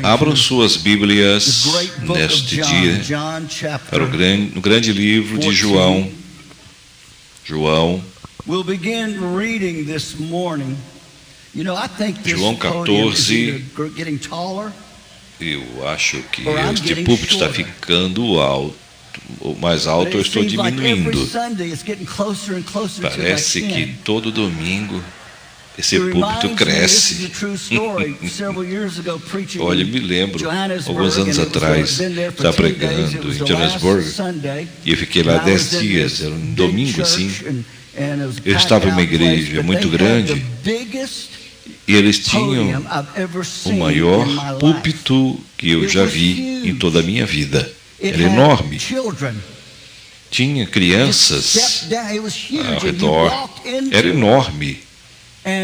Abram suas Bíblias neste dia para no grande livro de João. João 14. Eu acho que este púlpito está ficando alto. O mais alto eu estou diminuindo. Parece que todo domingo esse púlpito cresce. Olha, me lembro, alguns anos atrás, estava pregando em Johannesburg e eu fiquei lá 10 dias, era um domingo assim. Eu estava em uma igreja muito grande e eles tinham o maior púlpito que eu já vi em toda a minha vida. Era enorme. Tinha crianças ao redor. Era enorme.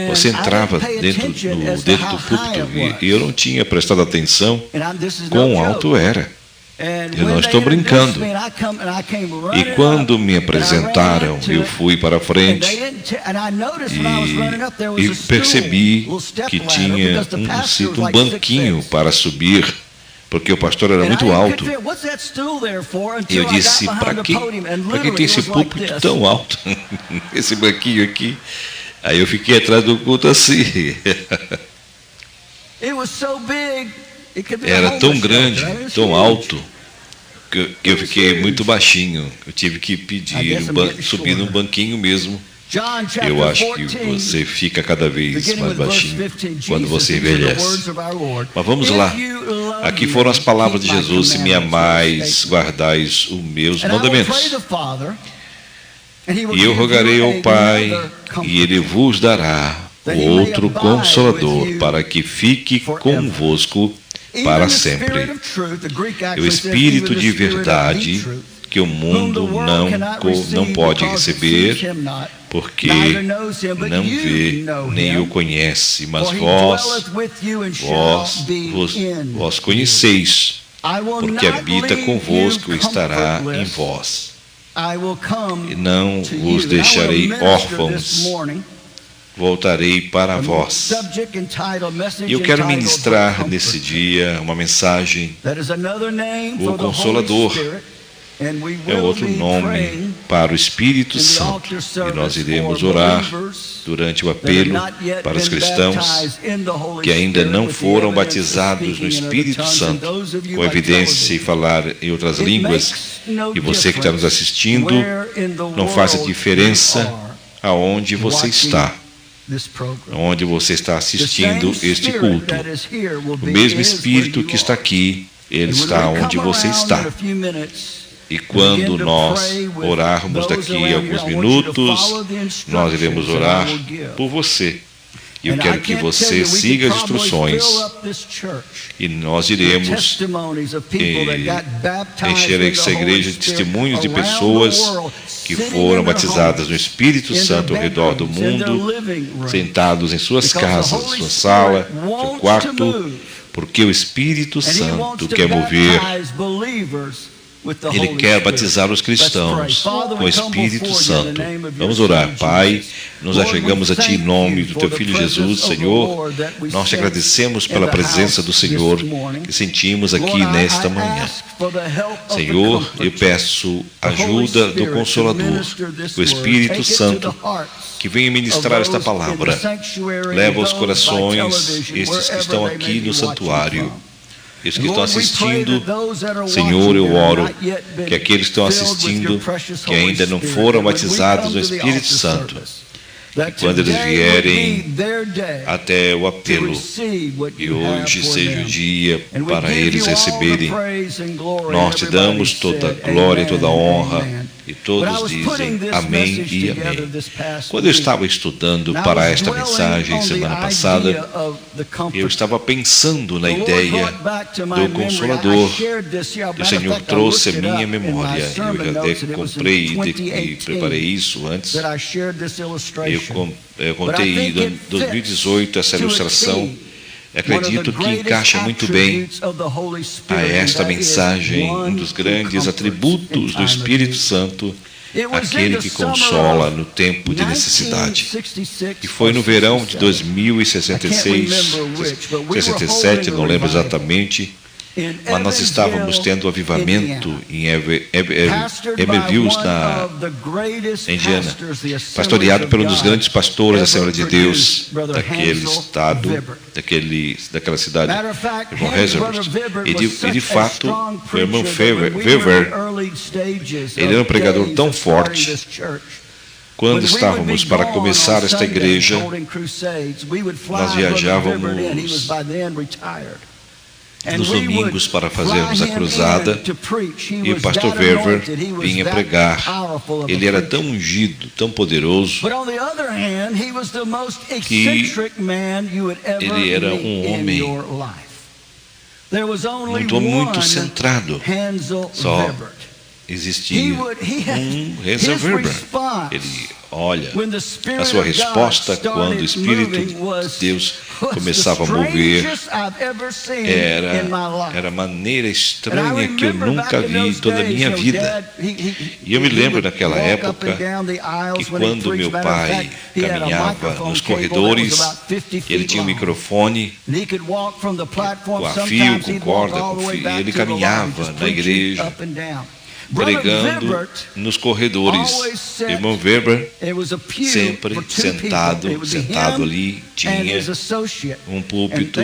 Você entrava dentro do púlpito e eu não tinha prestado atenção quão alto era. Eu não estou brincando. E quando me apresentaram, eu fui para a frente e percebi que tinha um banquinho para subir, porque o pastor era muito alto. E eu disse, para que tem esse púlpito tão alto? Esse banquinho aqui. Aí eu fiquei atrás do culto assim. Era tão grande, tão alto, que eu fiquei muito baixinho. Eu tive que pedir, subir num banquinho mesmo. Eu acho que você fica cada vez mais baixinho quando você envelhece. Mas vamos lá. Aqui foram as palavras de Jesus: se me amais, guardais os meus mandamentos. E eu rogarei ao Pai, e Ele vos dará o outro Consolador, para que fique convosco para sempre. O Espírito de verdade, que o mundo não pode receber, porque não vê nem o conhece, mas vós conheceis, porque habita convosco e estará em vós. E não vos deixarei órfãos, voltarei para vós. E eu quero ministrar nesse dia uma mensagem, o Consolador. É outro nome para o Espírito Santo. E nós iremos orar durante o apelo para os cristãos que ainda não foram batizados no Espírito Santo, com evidência e falar em outras línguas. E você que está nos assistindo, não faça diferença aonde você está. Onde você está assistindo este culto. O mesmo Espírito que está aqui, Ele está onde você está. E quando nós orarmos daqui a alguns minutos, nós iremos orar por você. E eu quero que você siga as instruções. E nós iremos encher essa igreja de testemunhos de pessoas que foram batizadas no Espírito Santo ao redor do mundo, sentados em suas casas, sua sala, seu quarto, porque o Espírito Santo quer mover. Ele quer batizar os cristãos com o Espírito Santo. Vamos orar. Pai, nos achegamos a Ti em nome do Teu Filho Jesus, Senhor. Nós te agradecemos pela presença do Senhor que sentimos aqui nesta manhã. Senhor, eu peço ajuda do Consolador, o Espírito Santo, que venha ministrar esta palavra. Leva aos corações estes que estão aqui no santuário. Os que estão assistindo, Senhor, eu oro que aqueles que estão assistindo, que ainda não foram batizados no Espírito Santo, que quando eles vierem até o apelo, e hoje seja o dia para eles receberem, nós te damos toda a glória, toda a honra, e todos dizem amém e amém. Quando eu estava estudando para esta mensagem semana passada, eu estava pensando na ideia do Consolador. O Senhor trouxe a minha memória. Eu até comprei e preparei isso antes. Eu contei em 2018 essa ilustração. Acredito que encaixa muito bem a esta mensagem. Um dos grandes atributos do Espírito Santo aquele que consola no tempo de necessidade. E foi no verão de 2066, 67, não lembro exatamente, mas nós estávamos tendo avivamento em Emerville, na Indiana, pastoreado por um dos grandes pastores da Assembleia de Deus daquele estado, daquela cidade, irmão Herbert. E de fato, o irmão Weber, ele era um pregador tão forte. Quando estávamos para começar esta igreja, nós viajávamos nos domingos para fazermos a cruzada, e o pastor Weber vinha pregar. Ele era tão ungido, tão poderoso, que ele era um homem muito centrado. Só existia um Hansel Weber. Ele olha a sua resposta quando o Espírito de Deus começava a mover. Era maneira estranha que eu nunca vi em toda a minha vida. E eu me lembro daquela época que quando meu pai caminhava nos corredores, ele tinha um microfone com a fio, com corda, e ele caminhava na igreja pregando nos corredores. Irmão Weber, sempre sentado ali, tinha um púlpito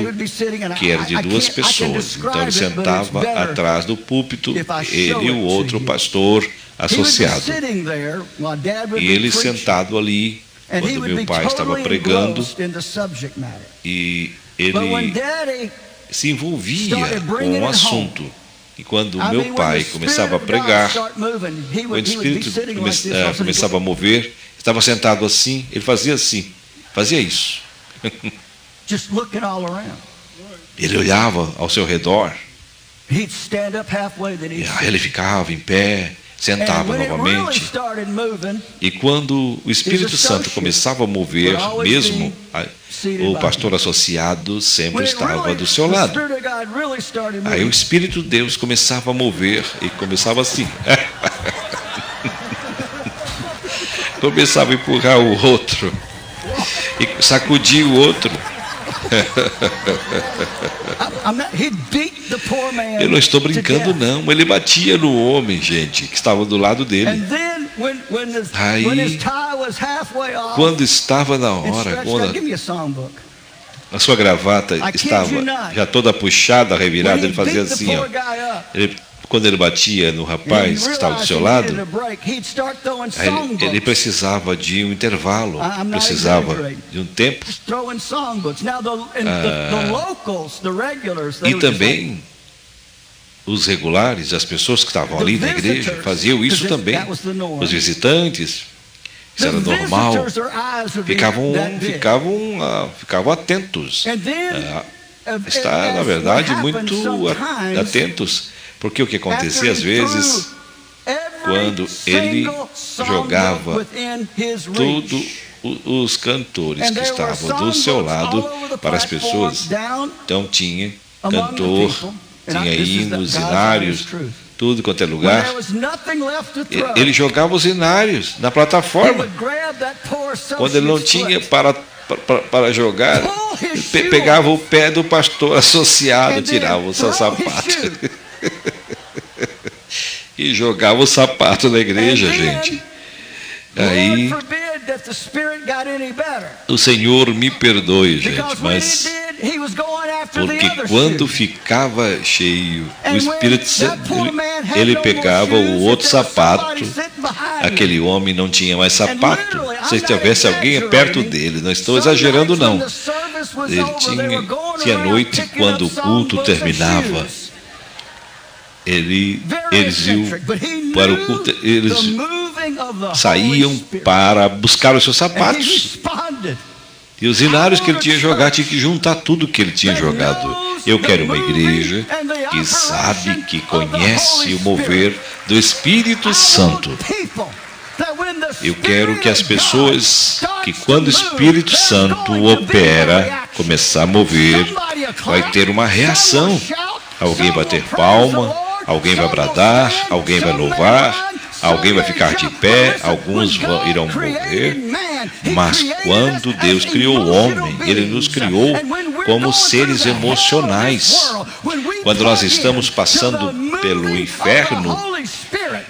que era de 2 pessoas. Então ele sentava atrás do púlpito, ele e o outro pastor associado. E ele sentado ali, quando meu pai estava pregando, e ele se envolvia com o assunto. E quando o meu pai começava a pregar, quando o Espírito começava a mover, estava sentado assim, ele fazia isso. Ele olhava ao seu redor, ele ficava em pé, sentava novamente. E quando o Espírito Santo começava a mover, mesmo o pastor associado sempre estava do seu lado. Aí o Espírito de Deus começava a mover e começava assim. Começava a empurrar o outro e sacudir o outro. Eu não estou brincando, não. Ele batia no homem, gente, que estava do lado dele. Aí, quando estava na hora, quando a sua gravata estava já toda puxada, revirada, ele fazia assim, ó. Quando ele batia no rapaz que estava do seu lado, ele precisava de um intervalo, precisava de um tempo. E também os regulares, as pessoas que estavam ali na igreja, faziam isso também. Os visitantes, isso era normal, ficavam atentos. Está, na verdade, muito atentos. Porque o que acontecia às vezes, quando ele jogava todos os cantores que estavam do seu lado para as pessoas, então tinha cantor, tinha hinos, hinários, tudo quanto é lugar. Ele jogava os hinários na plataforma. Quando ele não tinha para jogar, ele pegava o pé do pastor associado, tirava o seu sapato. E jogava o sapato na igreja, gente. Aí, o Senhor me perdoe, gente, mas porque quando ficava cheio, o Espírito Santo, ele pegava o outro sapato. Aquele homem não tinha mais sapato. Se tivesse alguém perto dele, não estou exagerando, não. Ele tinha noite, quando o culto terminava, eles iam para o culto, eles saíam para buscar os seus sapatos. E os hinários que ele tinha jogado, tinha que juntar tudo que ele tinha jogado. Eu quero uma igreja que sabe, que conhece o mover do Espírito Santo. Eu quero que as pessoas, que quando o Espírito Santo opera, começar a mover, vai ter uma reação. Alguém vai ter palma, alguém vai bradar, alguém vai louvar, Alguém vai ficar de pé, alguns irão morrer. Mas quando Deus criou o homem, Ele nos criou como seres emocionais. Quando nós estamos passando pelo inferno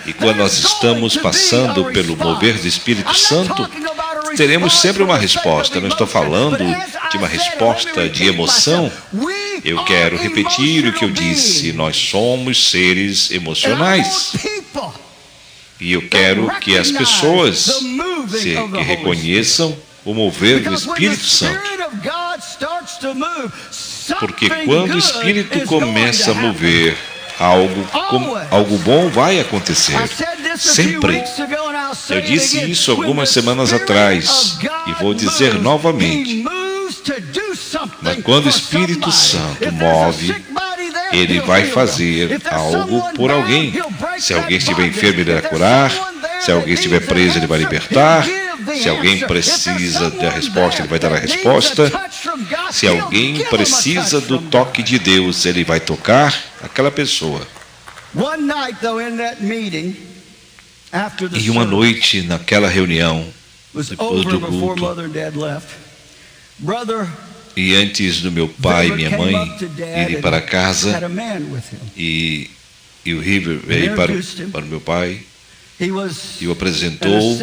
e quando nós estamos passando pelo mover do Espírito Santo, teremos sempre uma resposta. Não estou falando de uma resposta de emoção. Eu quero repetir o que eu disse. Nós somos seres emocionais. E eu quero que as pessoas que reconheçam o mover do Espírito Santo. Porque quando o Espírito começa a mover, algo bom vai acontecer. Sempre. Eu disse isso algumas semanas atrás e vou dizer novamente. Mas quando o Espírito Santo move, Ele vai fazer algo por alguém. Se alguém estiver enfermo, Ele vai curar. Se alguém estiver preso, Ele vai libertar. Se alguém precisa da resposta, Ele vai dar a resposta. Se alguém precisa do toque de Deus, Ele vai tocar aquela pessoa. E uma noite, naquela reunião, depois do culto, e antes do meu pai e minha mãe irem para casa, e o River veio para o meu pai e o apresentou.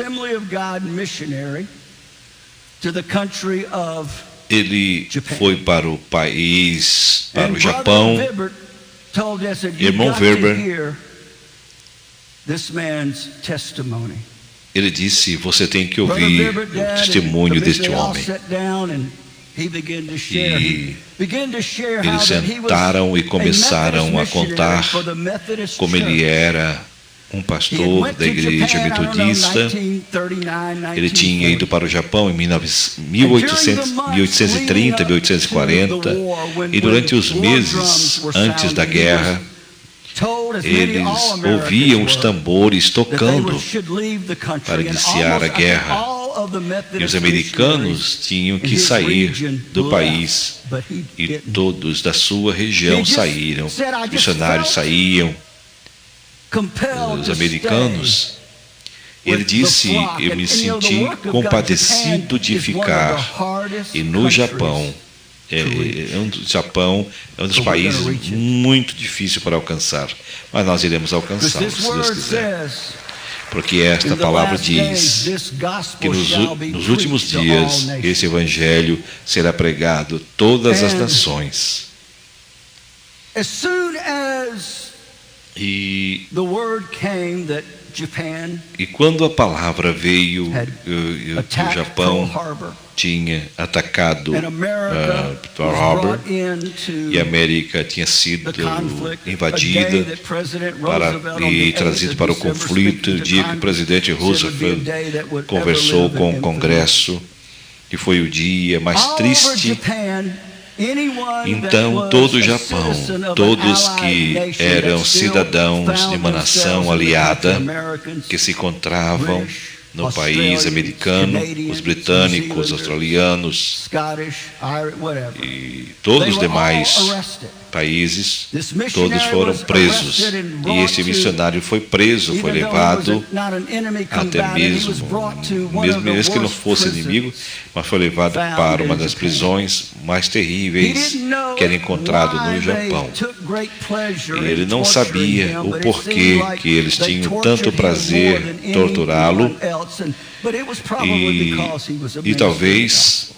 Ele foi para o país, para o Japão. Irmão Weber, ele disse: você tem que ouvir o testemunho deste homem. E eles sentaram e começaram a contar como ele era um pastor da igreja metodista. Ele tinha ido para o Japão em 1830, 1840, e durante os meses antes da guerra, eles ouviam os tambores tocando para iniciar a guerra. E os americanos tinham que sair do país, e todos da sua região saíram. Os missionários saíam, os americanos. Ele disse: eu me senti compadecido de ficar. E no Japão, o Japão é um dos países muito difícil para alcançar, mas nós iremos alcançá-lo, se Deus quiser. Porque esta palavra diz que nos últimos dias esse evangelho será pregado a todas as nações. E quando a palavra veio, o Japão tinha atacado Pearl Harbor, e a América tinha sido invadida e trazida para o conflito, o dia que o presidente Roosevelt conversou com o Congresso, que foi o dia mais triste. Então, todo o Japão, todos que eram cidadãos de uma nação aliada, que se encontravam no país americano, os britânicos, australianos e todos os demais países, todos foram presos. E este missionário foi preso, foi levado até mesmo que não fosse inimigo, mas foi levado para uma das prisões mais terríveis que era encontrado no Japão. E ele não sabia o porquê que eles tinham tanto prazer em torturá-lo, e talvez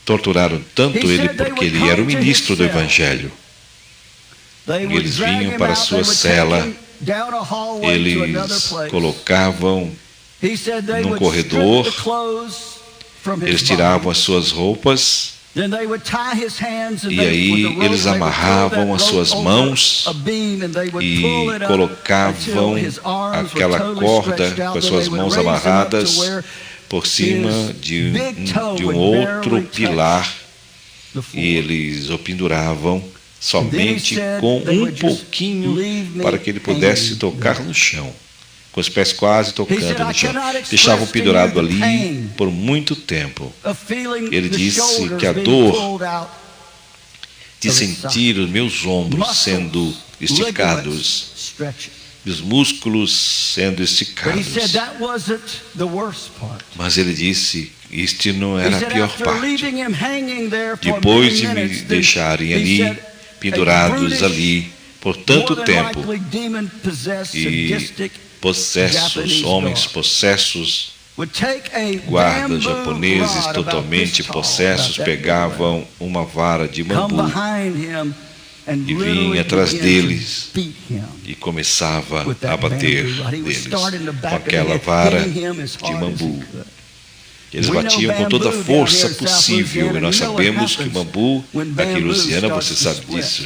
torturaram tanto ele porque ele era o ministro do Evangelho. Eles vinham para a sua cela, eles colocavam num corredor, eles tiravam as suas roupas, e aí eles amarravam as suas mãos e colocavam aquela corda com as suas mãos amarradas por cima de um outro pilar, e eles o penduravam somente com um pouquinho para que ele pudesse tocar no chão, com os pés quase tocando no chão. Deixavam pendurado ali por muito tempo. Ele disse que a dor de sentir os meus ombros sendo esticados os músculos sendo esticados. Mas ele disse, este não era a pior parte. Depois de me deixarem ali, pendurados ali, por tanto tempo, e possessos, homens possessos, guardas japoneses totalmente possessos, pegavam uma vara de bambu e vinha atrás deles e começava a bater neles com aquela vara de bambu. Eles batiam com toda a força possível, e nós sabemos que o bambu, aqui em Louisiana, você sabe disso,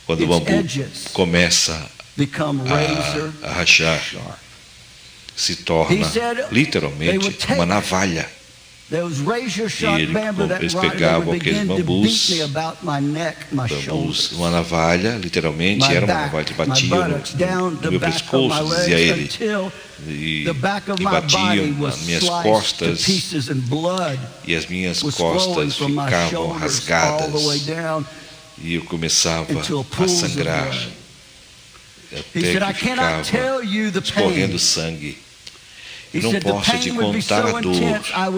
quando o bambu começa a rachar, se torna literalmente uma navalha. E eles pegavam aqueles bambus, uma navalha, literalmente, era uma navalha que batia no meu pescoço, dizia ele, e batiam as minhas costas, e as minhas costas ficavam rasgadas, e eu começava a sangrar, até que ficava escorrendo sangue. Eu não posso te contar a dor. A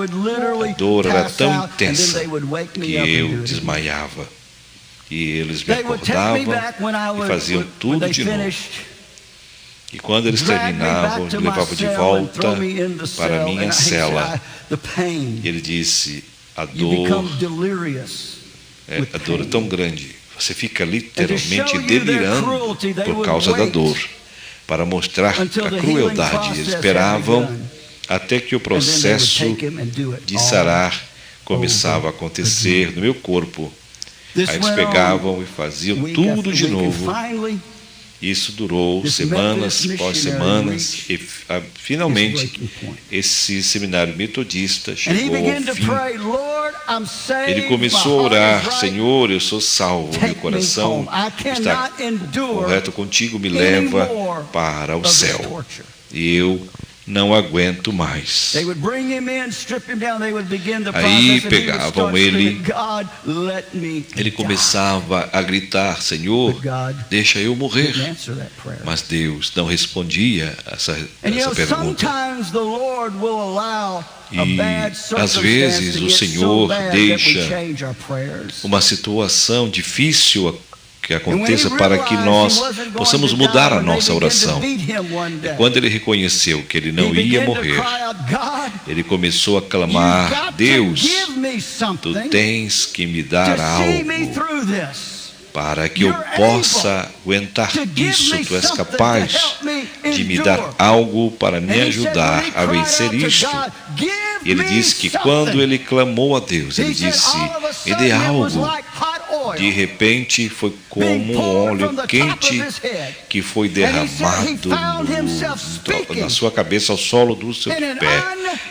dor era tão intensa que eu desmaiava. E eles me acordavam e faziam tudo de novo. E quando eles terminavam, me levavam de volta para a minha cela. Ele disse, a dor é tão grande. Você fica literalmente delirando por causa da dor. Para mostrar a crueldade. Eles esperavam até que o processo de sarar começava a acontecer no meu corpo. Aí eles pegavam e faziam tudo de novo. Isso durou semanas após semanas e finalmente esse seminário metodista chegou ao fim. Ele começou a orar, Senhor, eu sou salvo, meu coração está correto contigo, me leva para o céu. E eu não aguento mais. Aí pegavam ele começava a gritar, Senhor, deixa eu morrer. Mas Deus não respondia essa pergunta. E às vezes o Senhor deixa uma situação difícil que aconteça para que nós possamos mudar a nossa oração. E quando ele reconheceu que ele não ia morrer, ele começou a clamar, Deus, tu tens que me dar algo para que eu possa aguentar isso. Tu és capaz de me dar algo para me ajudar a vencer isto. E ele disse que quando ele clamou a Deus, ele disse, me dê algo. De repente foi como um óleo quente que foi derramado na sua cabeça ao solo do seu pé.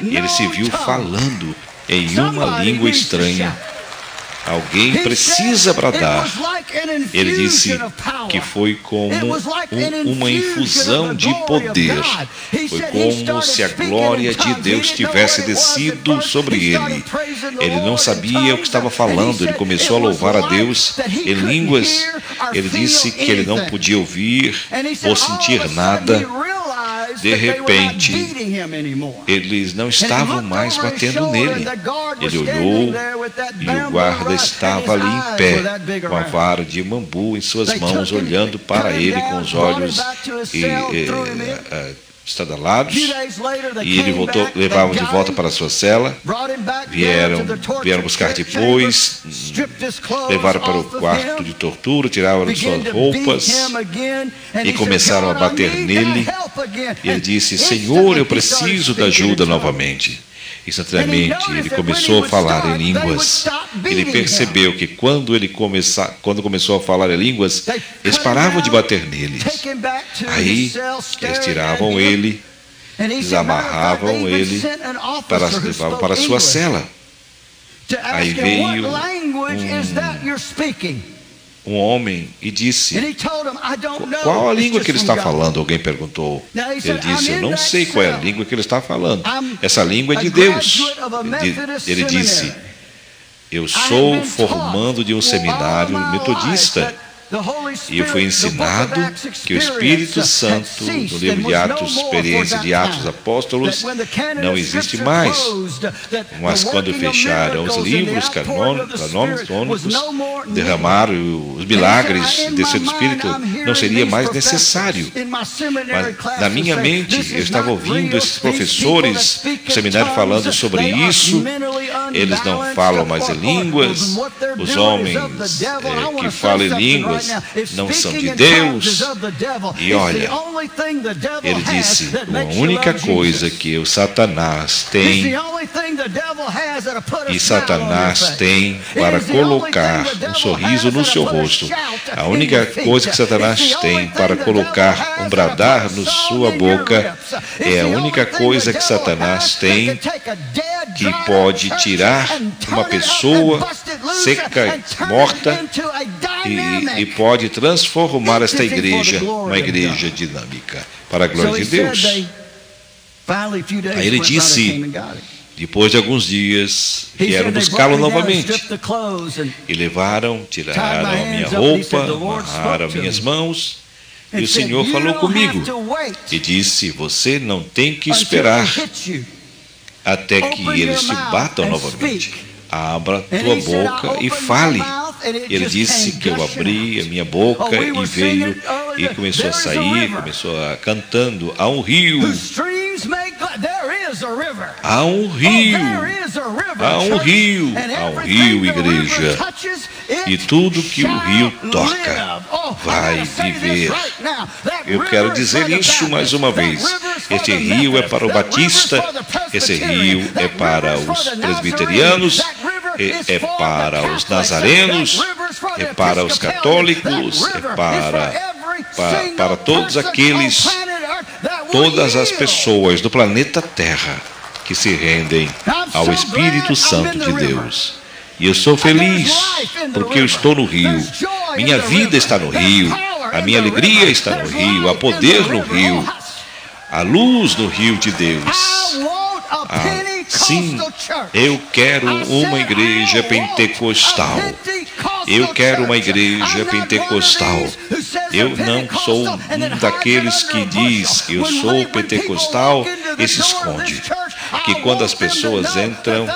E ele se viu falando em uma língua estranha. Alguém precisa bradar. Ele disse que foi como uma infusão de poder. Foi como se a glória de Deus tivesse descido sobre ele. Ele não sabia o que estava falando. Ele começou a louvar a Deus em línguas. Ele disse que ele não podia ouvir ou sentir nada. De repente, eles não estavam mais batendo nele. Ele olhou e o guarda estava ali em pé, com a vara de bambu em suas mãos, olhando para ele com os olhos estadalados. E ele levava de volta para a sua cela. Vieram buscar depois, levaram para o quarto de tortura, tiraram suas roupas e começaram a bater nele. E ele disse, Senhor, eu preciso da ajuda novamente. Instantaneamente ele começou a falar em línguas. Ele percebeu que quando começou a falar em línguas, eles paravam de bater nele. Aí eles tiravam ele, desamarravam ele, levavam para a sua cela. Aí veio um homem e disse, qual a língua que ele está falando? Alguém perguntou. Ele disse, eu não sei qual é a língua que ele está falando. Essa língua é de Deus. Ele disse, eu sou formando de um seminário metodista E eu fui ensinado que o Espírito Santo, no livro de Atos, experiência de Atos dos Apóstolos, não existe mais. Mas quando fecharam os livros canônicos, derramaram os milagres desse Espírito, não seria mais necessário. Mas na minha mente, eu estava ouvindo esses professores do seminário falando sobre isso. Eles não falam mais em línguas. Os homens que falam em línguas não são de Deus. E olha, ele disse, a única coisa que o Satanás tem, e Satanás tem para colocar um sorriso no seu rosto, a única coisa que Satanás tem para colocar um bradar na sua boca, é a única coisa que Satanás tem que pode tirar uma pessoa seca, morta, e pode transformar esta igreja numa igreja dinâmica, para a glória de Deus. Aí ele disse, depois de alguns dias, vieram buscá-lo novamente. E tiraram a minha roupa, amarraram minhas mãos, e o Senhor falou comigo e disse, você não tem que esperar até que eles te batam novamente. Abra tua boca e fale. E ele disse que eu abri a minha boca e veio e começou a sair, cantando, há um rio. Há um rio, há um rio, há um rio, igreja. E tudo que o rio toca vai viver. Eu quero dizer isso mais uma vez. Este rio é para o Batista, esse rio é para os presbiterianos, é para os nazarenos, é para os católicos, é para todos aqueles, todas as pessoas do planeta Terra que se rendem ao Espírito Santo de Deus. E eu sou feliz porque eu estou no rio. Minha vida está no rio. A minha alegria está no rio. Há poder no rio. A luz no rio de Deus. Sim, eu quero uma igreja pentecostal. Eu quero uma igreja pentecostal. Eu não sou um daqueles que diz eu sou pentecostal e se esconde. Que quando as pessoas entram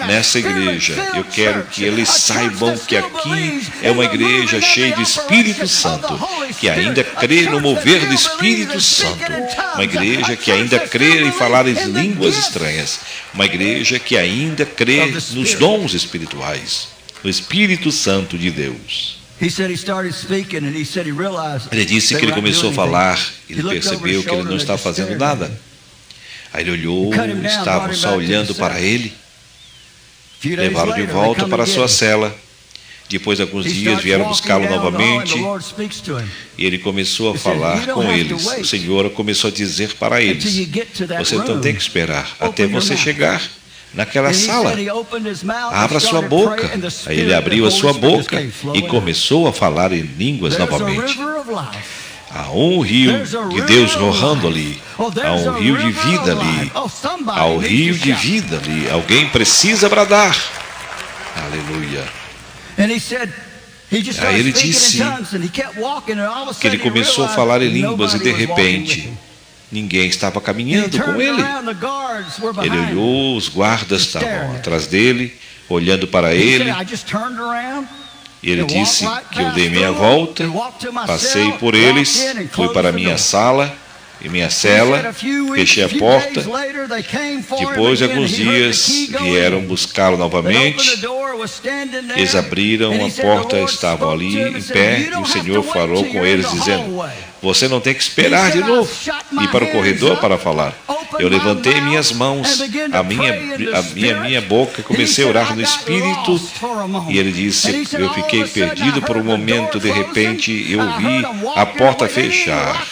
nessa igreja, eu quero que eles saibam que aqui é uma igreja cheia de Espírito Santo, que ainda crê no mover do Espírito Santo, uma igreja que ainda crê em falar em línguas estranhas, uma igreja que ainda crê nos dons espirituais, no Espírito Santo de Deus. Ele disse que ele começou a falar, ele percebeu que ele não estava fazendo nada. Aí ele olhou, estavam só olhando para ele. Levaram de volta para a sua cela. Depois de alguns dias vieram buscá-lo novamente. E ele começou a falar com eles. O Senhor começou a dizer para eles, você não tem que esperar até você chegar naquela sala. Abra sua boca. Aí ele abriu a sua boca e começou a falar em línguas novamente. Há um rio de Deus jorrando ali. Há um rio de vida ali. Há um rio de vida ali. Alguém precisa bradar. Aleluia. Aí ele disse que ele começou a falar em línguas e de repente ninguém estava caminhando com ele. Ele olhou, os guardas estavam atrás dele, olhando para ele. E ele disse que eu dei meia volta, passei por eles, fui para a minha sala e minha cela, fechei a porta. Depois de alguns dias vieram buscá-lo novamente. Eles abriram a porta, estavam ali em pé e o Senhor falou com eles dizendo, você não tem que esperar de novo, ir para o corredor para falar. Eu levantei minhas mãos, a minha boca, comecei a orar no Espírito. E ele disse, eu fiquei perdido por um momento, de repente eu vi a porta fechar.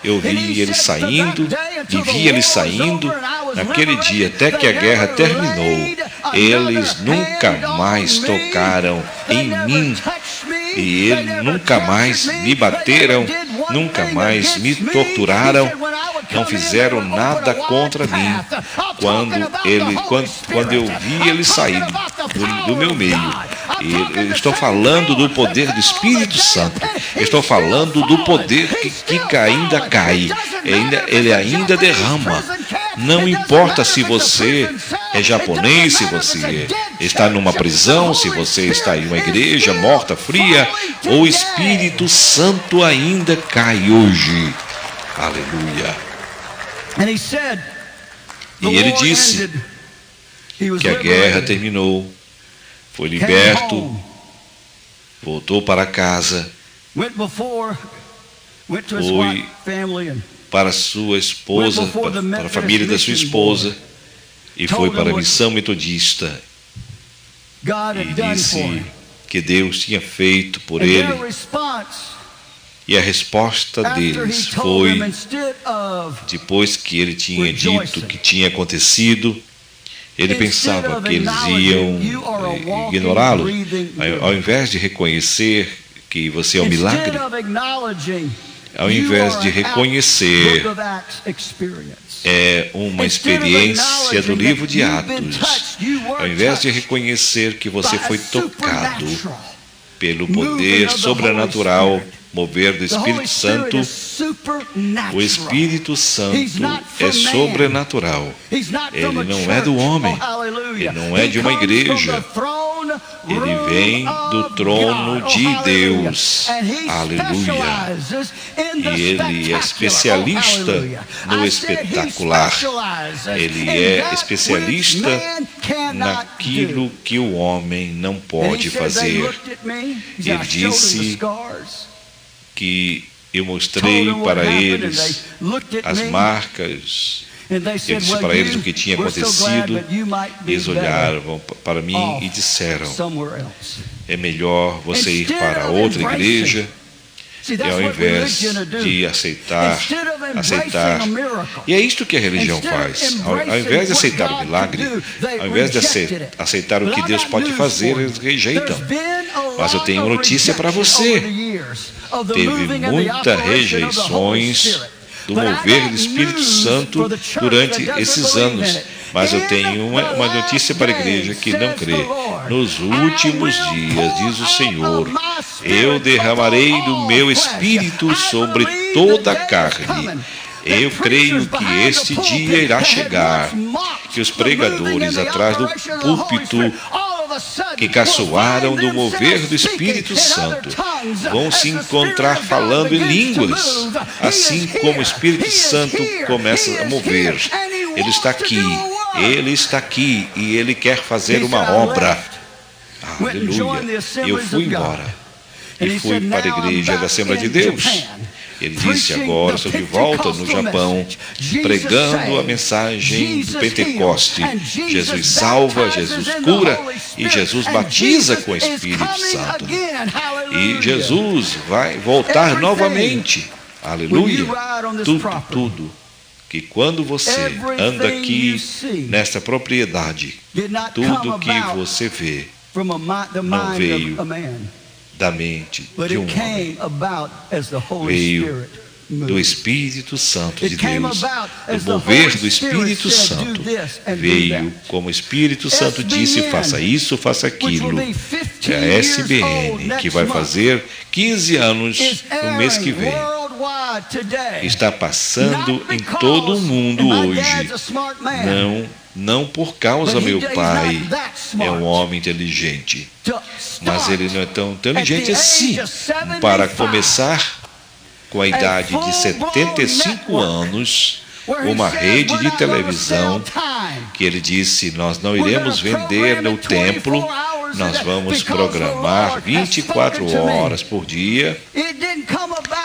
Eu vi ele saindo, e vi ele saindo. Naquele dia, até que a guerra terminou, eles nunca mais tocaram em mim. E eles nunca mais me bateram, nunca mais me torturaram, não fizeram nada contra mim. Quando eu vi ele sair do meu meio, E eu estou falando do poder do Espírito Santo. Eu estou falando do poder que ainda cai. Ele ainda derrama. Não importa se você é japonês, se você está numa prisão, se você está em uma igreja morta, fria, o Espírito Santo ainda cai hoje. Aleluia. E ele disse que a guerra terminou, foi liberto, voltou para casa, foi para sua esposa, para a família da sua esposa, e foi para a missão metodista. E disse que Deus tinha feito por ele. E a resposta deles foi, depois que ele tinha dito que tinha acontecido, ele pensava que eles iam ignorá-lo, ao invés de reconhecer que você é um milagre, ao invés de reconhecer uma experiência do livro de Atos, ao invés de reconhecer que você foi tocado pelo poder sobrenatural, mover do Espírito Santo, o Espírito Santo é sobrenatural. Ele não é do homem, ele não é de uma igreja, ele vem do trono de Deus. Aleluia. E ele é especialista no espetacular. Ele é especialista naquilo que o homem não pode fazer. Ele disse que eu mostrei para eles as marcas, eu disse para eles o que tinha acontecido, e eles olharam para mim e disseram, é melhor você ir para outra igreja, e ao invés de aceitar. E é isto que a religião faz. Ao invés de aceitar o milagre, ao invés de aceitar o que Deus pode fazer, eles rejeitam. Mas eu tenho notícia para você. Teve muitas rejeições do mover do Espírito Santo durante esses anos. Mas eu tenho uma notícia para a igreja que não crê. Nos últimos dias, diz o Senhor, eu derramarei do meu Espírito sobre toda a carne. Eu creio que este dia irá chegar, que os pregadores atrás do púlpito que caçoaram do mover do Espírito Santo vão se encontrar falando em línguas, assim como o Espírito Santo começa a mover. Ele está aqui e ele quer fazer uma obra. Aleluia. Eu fui embora e fui para a igreja da Assembleia de Deus. Ele disse, agora estou de volta no Japão, pregando a mensagem do Pentecoste. Jesus salva, Jesus cura e Jesus batiza com o Espírito Santo. E Jesus vai voltar novamente. Aleluia. Tudo. Que quando você anda aqui nesta propriedade, tudo que você vê não veio da mente de um homem, veio do Espírito Santo de Deus. O mover do Espírito Santo veio como o Espírito Santo disse, faça isso, faça aquilo. É a SBN que vai fazer 15 anos no mês que vem. Está passando em todo o mundo hoje. Não por causa meu pai é um homem inteligente, mas ele não é tão inteligente assim. Para começar, com a idade de 75 anos, uma rede de televisão que ele disse, nós não iremos vender no templo, nós vamos programar 24 horas por dia,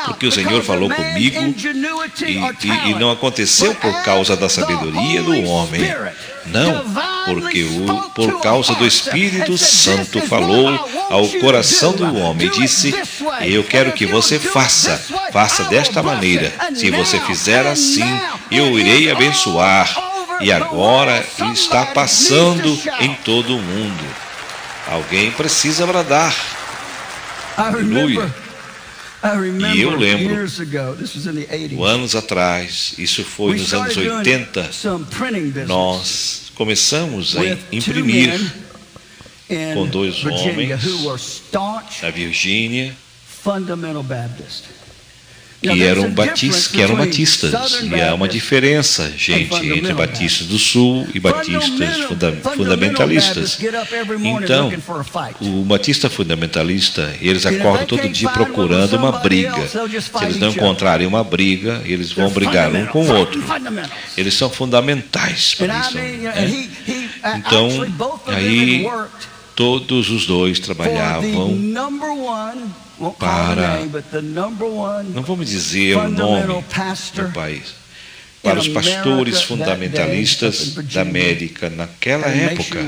porque o Senhor falou comigo e não aconteceu por causa da sabedoria do homem. Não, porque por causa do Espírito Santo falou ao coração do homem, disse, eu quero que você faça desta maneira. Se você fizer assim, eu irei abençoar. E agora está passando em todo o mundo. Alguém precisa bradar. Aleluia. E eu lembro, anos atrás, isso foi nos anos 80, nós começamos a imprimir com dois homens da Virgínia que eram batistas. E há uma diferença, gente, entre batistas do Sul e batistas fundamentalistas. Então, o batista fundamentalista, eles acordam todo dia procurando uma briga. Se eles não encontrarem uma briga, eles vão brigar um com o outro. Eles são fundamentais para isso, né? Então, aí todos os dois trabalhavam para, não vamos dizer o nome do país, para os pastores fundamentalistas da América naquela época.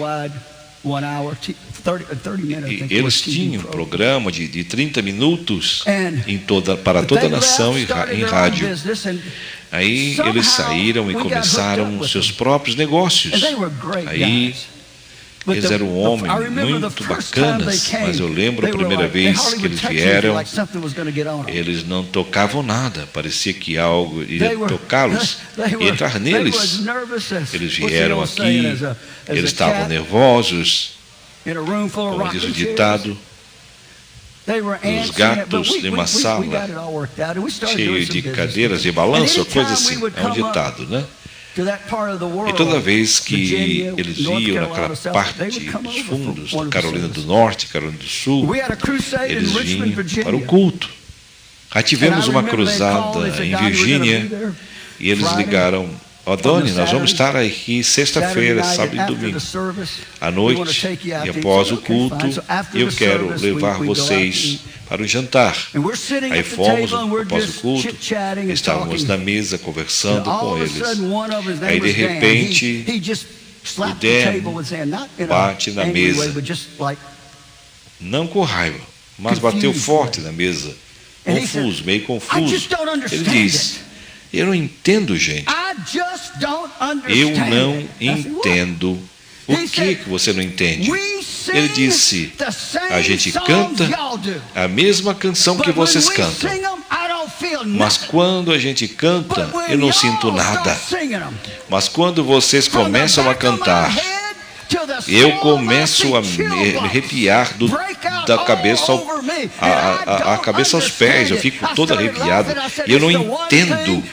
E eles tinham um programa de 30 minutos para toda a nação em rádio. Aí eles saíram e começaram os seus próprios negócios. Aí eles eram homens muito bacanas, mas eu lembro a primeira vez que eles vieram, eles não tocavam nada, parecia que algo iria tocá-los e entrar neles. Eles vieram aqui, eles estavam nervosos, como diz o ditado, os gatos de uma sala cheia de cadeiras de balanço, coisa assim, é um ditado, né? E toda vez que eles iam naquela parte dos fundos, da Carolina do Norte, Carolina do Sul, eles vinham para o culto. Aí tivemos uma cruzada em Virgínia e eles ligaram: ó, Doni, nós vamos estar aqui sexta-feira, sábado e domingo, à noite, e após o culto, eu quero levar vocês para o jantar. Aí fomos, após o culto, estávamos na mesa conversando com eles. Aí de repente, o Dan bate na mesa, não com raiva, mas bateu forte na mesa, confuso, meio confuso. Ele diz: eu não entendo, gente. Eu não entendo. O que você não entende? Ele disse: a gente canta a mesma canção que vocês cantam, mas quando a gente canta, eu não sinto nada. Mas quando vocês começam a cantar, eu começo a me arrepiar da cabeça a cabeça aos pés, eu fico todo arrepiado. E eu não entendo.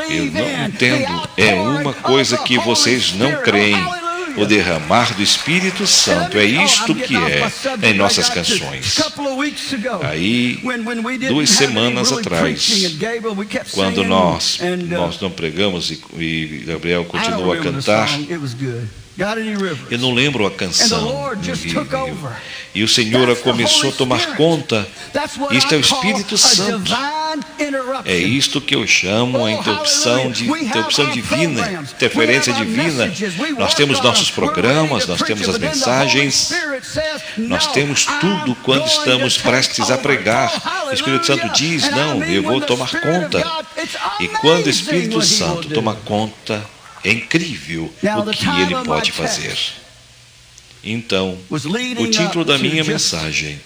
Eu não entendo. É uma coisa que vocês não creem. O derramar do Espírito Santo é isto que é em nossas canções. Aí, 2 semanas atrás, quando nós não pregamos e Gabriel continuou a cantar, eu não lembro a canção. E o Senhor começou a tomar conta. Isto é o Espírito Santo. É isto que eu chamo a interrupção divina, interferência divina. Nós temos nossos programas, nós temos as mensagens, nós temos tudo quando estamos prestes a pregar. O Espírito Santo diz: não, eu vou tomar conta. E quando o Espírito Santo toma conta, é incrível o que ele pode fazer. Então, o título da minha mensagem,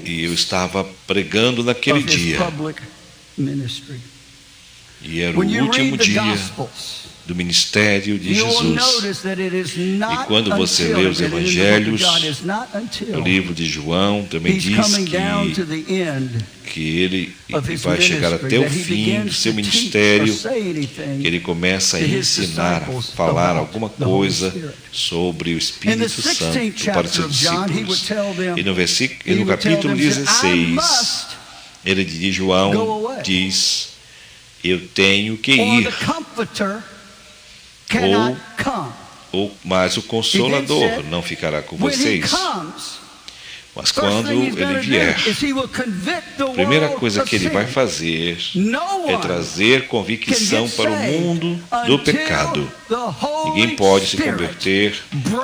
e eu estava pregando naquele dia, e era o último dia do ministério de Jesus. E quando você lê os evangelhos, o livro de João também diz que ele vai chegar até o fim do seu ministério, que ele começa a ensinar, a falar alguma coisa sobre o Espírito Santo para os seus discípulos. E no capítulo 16, ele de João diz: eu tenho que ir, mas o Consolador não ficará com vocês. Mas quando ele vier, a primeira coisa que ele vai fazer é trazer convicção para o mundo do pecado. Ninguém pode se converter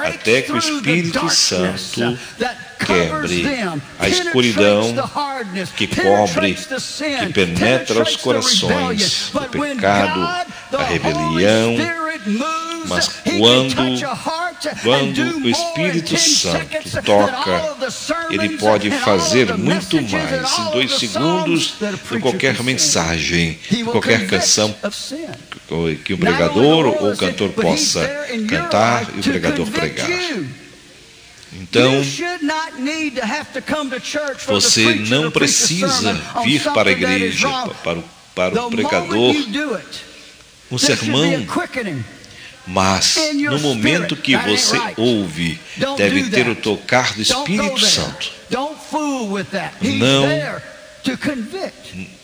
até que o Espírito Santo quebre a escuridão que cobre, que penetra os corações, o pecado, a rebelião. Mas quando o Espírito Santo toca, ele pode fazer muito mais em 2 segundos de qualquer mensagem, de qualquer canção, que o pregador ou o cantor possa cantar e o pregador pregar. Então, você não precisa vir para a igreja, para o pregador, um sermão, mas no momento que você ouve, deve ter o tocar do Espírito Santo.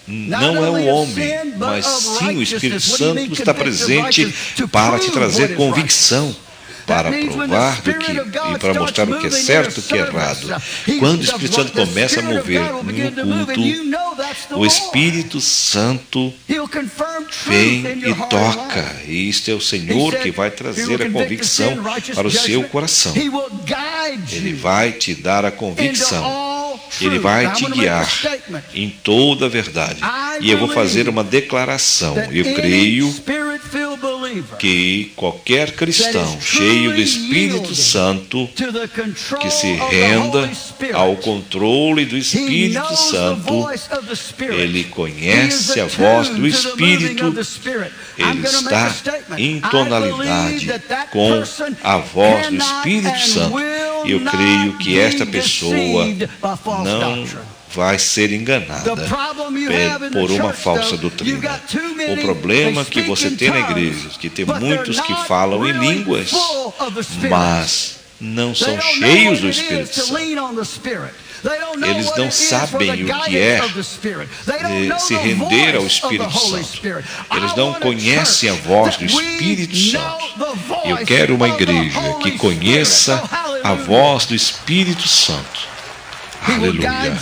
Não é o homem, mas sim o Espírito Santo está presente para te trazer convicção, para provar do que e para mostrar o que é certo e o que é errado. Quando o Espírito Santo começa a mover no culto, o Espírito Santo vem e toca. E isto é o Senhor que vai trazer a convicção para o seu coração. Ele vai te dar a convicção. Ele vai te guiar em toda a verdade. E eu vou fazer uma declaração. Eu creio que qualquer cristão cheio do Espírito Santo que se renda ao controle do Espírito Santo, ele conhece a voz do Espírito, ele está em tonalidade com a voz do Espírito Santo. E eu creio que esta pessoa não vai ser enganada por uma falsa doutrina. O problema que você tem na igreja é que tem muitos que falam em línguas, mas não são cheios do Espírito Santo. Eles não sabem o que é se render ao Espírito Santo. Eles não conhecem a voz do Espírito Santo. Eu quero uma igreja que conheça a voz do Espírito Santo. Aleluia.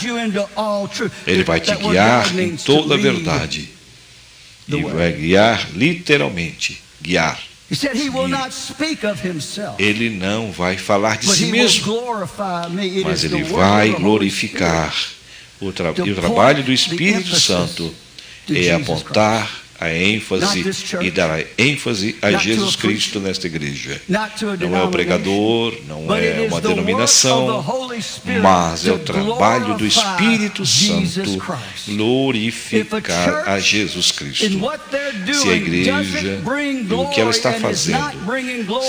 Ele vai te guiar em toda a verdade. E vai guiar literalmente. Guiar. Ele não vai falar de si mesmo, mas ele vai glorificar. O trabalho do Espírito Santo é apontar a ênfase e dar ênfase a Jesus Cristo nesta igreja. Não é o pregador, não é uma denominação, mas é o trabalho do Espírito Santo glorificar a Jesus Cristo. Se a igreja, o que ela está fazendo,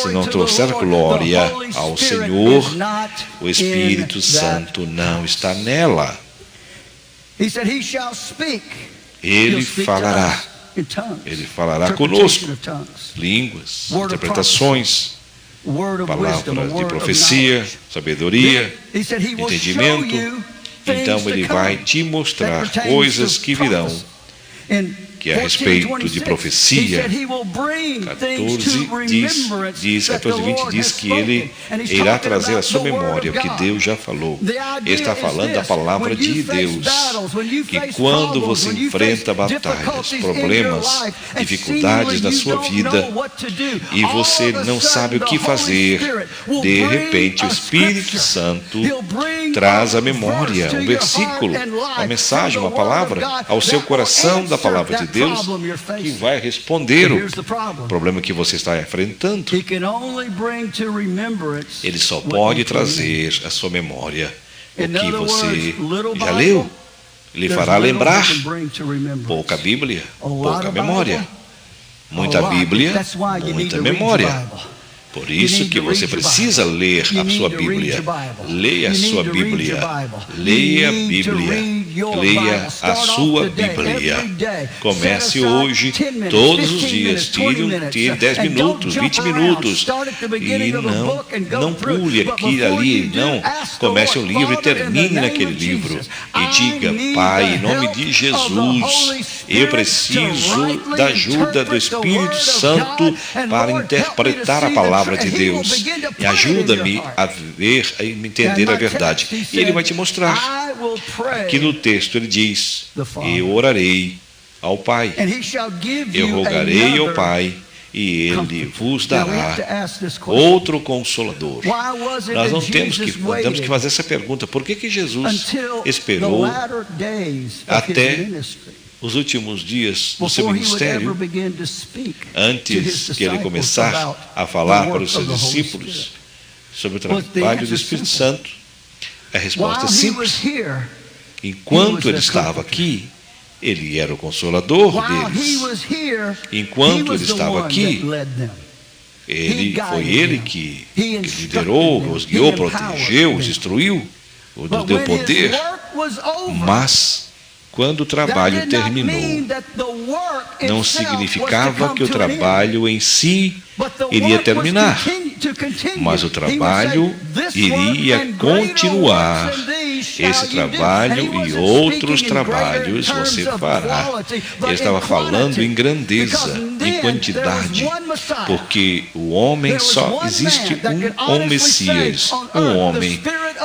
se não trouxer glória ao Senhor, o Espírito Santo não está nela. Ele falará. Ele falará conosco, línguas, interpretações, palavras de profecia, sabedoria, entendimento. Então Ele vai te mostrar coisas que virão, que é a respeito de profecia. 14:20 diz que Ele irá trazer à sua memória o que Deus já falou. Ele está falando da palavra de Deus, que quando você enfrenta batalhas, problemas, dificuldades na sua vida, e você não sabe o que fazer, de repente o Espírito Santo traz à memória um versículo, uma mensagem, uma palavra ao seu coração da palavra de Deus, que vai responder o problema que você está enfrentando. Ele só pode trazer à sua memória o que você já leu. Ele fará lembrar. Pouca Bíblia, pouca memória. Muita Bíblia, muita memória. Por isso que você precisa ler a sua Bíblia. Leia a sua Bíblia. Leia a Bíblia. Leia a sua Bíblia. Comece hoje, todos os dias. Tire 10 minutos, 20 minutos. E não pule aqui e ali. Não. Comece um livro e termine naquele livro. E diga: Pai, em nome de Jesus, eu preciso da ajuda do Espírito Santo para interpretar a palavra de Deus, e ajuda-me a ver e entender a verdade. E Ele vai te mostrar. Aqui no texto ele diz: eu orarei ao Pai, eu rogarei ao Pai, e Ele vos dará outro Consolador. Nós não temos que fazer essa pergunta: por que Jesus esperou até os últimos dias do seu ministério, antes que ele começar a falar para os seus discípulos sobre o trabalho do Espírito Santo? A resposta é simples. Enquanto ele estava aqui, Ele era o consolador deles. Enquanto ele estava aqui, foi ele que liderou, os guiou, protegeu, os instruiu, nos deu poder. Mas, quando o trabalho terminou, não significava que o trabalho em si iria terminar, mas o trabalho iria continuar. Esse trabalho e outros trabalhos você fará. Ele estava falando em grandeza, em quantidade, porque o homem só existe um Messias, um homem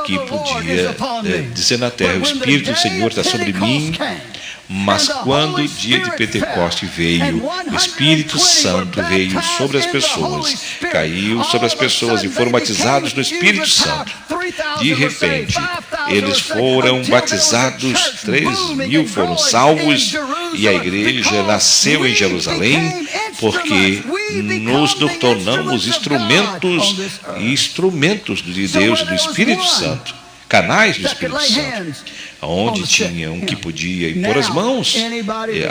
que podia dizer na terra: o Espírito do Senhor está sobre mim. Mas quando o dia de Pentecoste veio, o Espírito Santo veio sobre as pessoas, caiu sobre as pessoas e foram batizados no Espírito Santo. De repente, eles foram batizados, 3.000 foram salvos, e a igreja nasceu em Jerusalém, porque nos tornamos instrumentos de Deus, do Espírito Santo, canais do Espírito Santo. Onde tinha um que podia impor as mãos,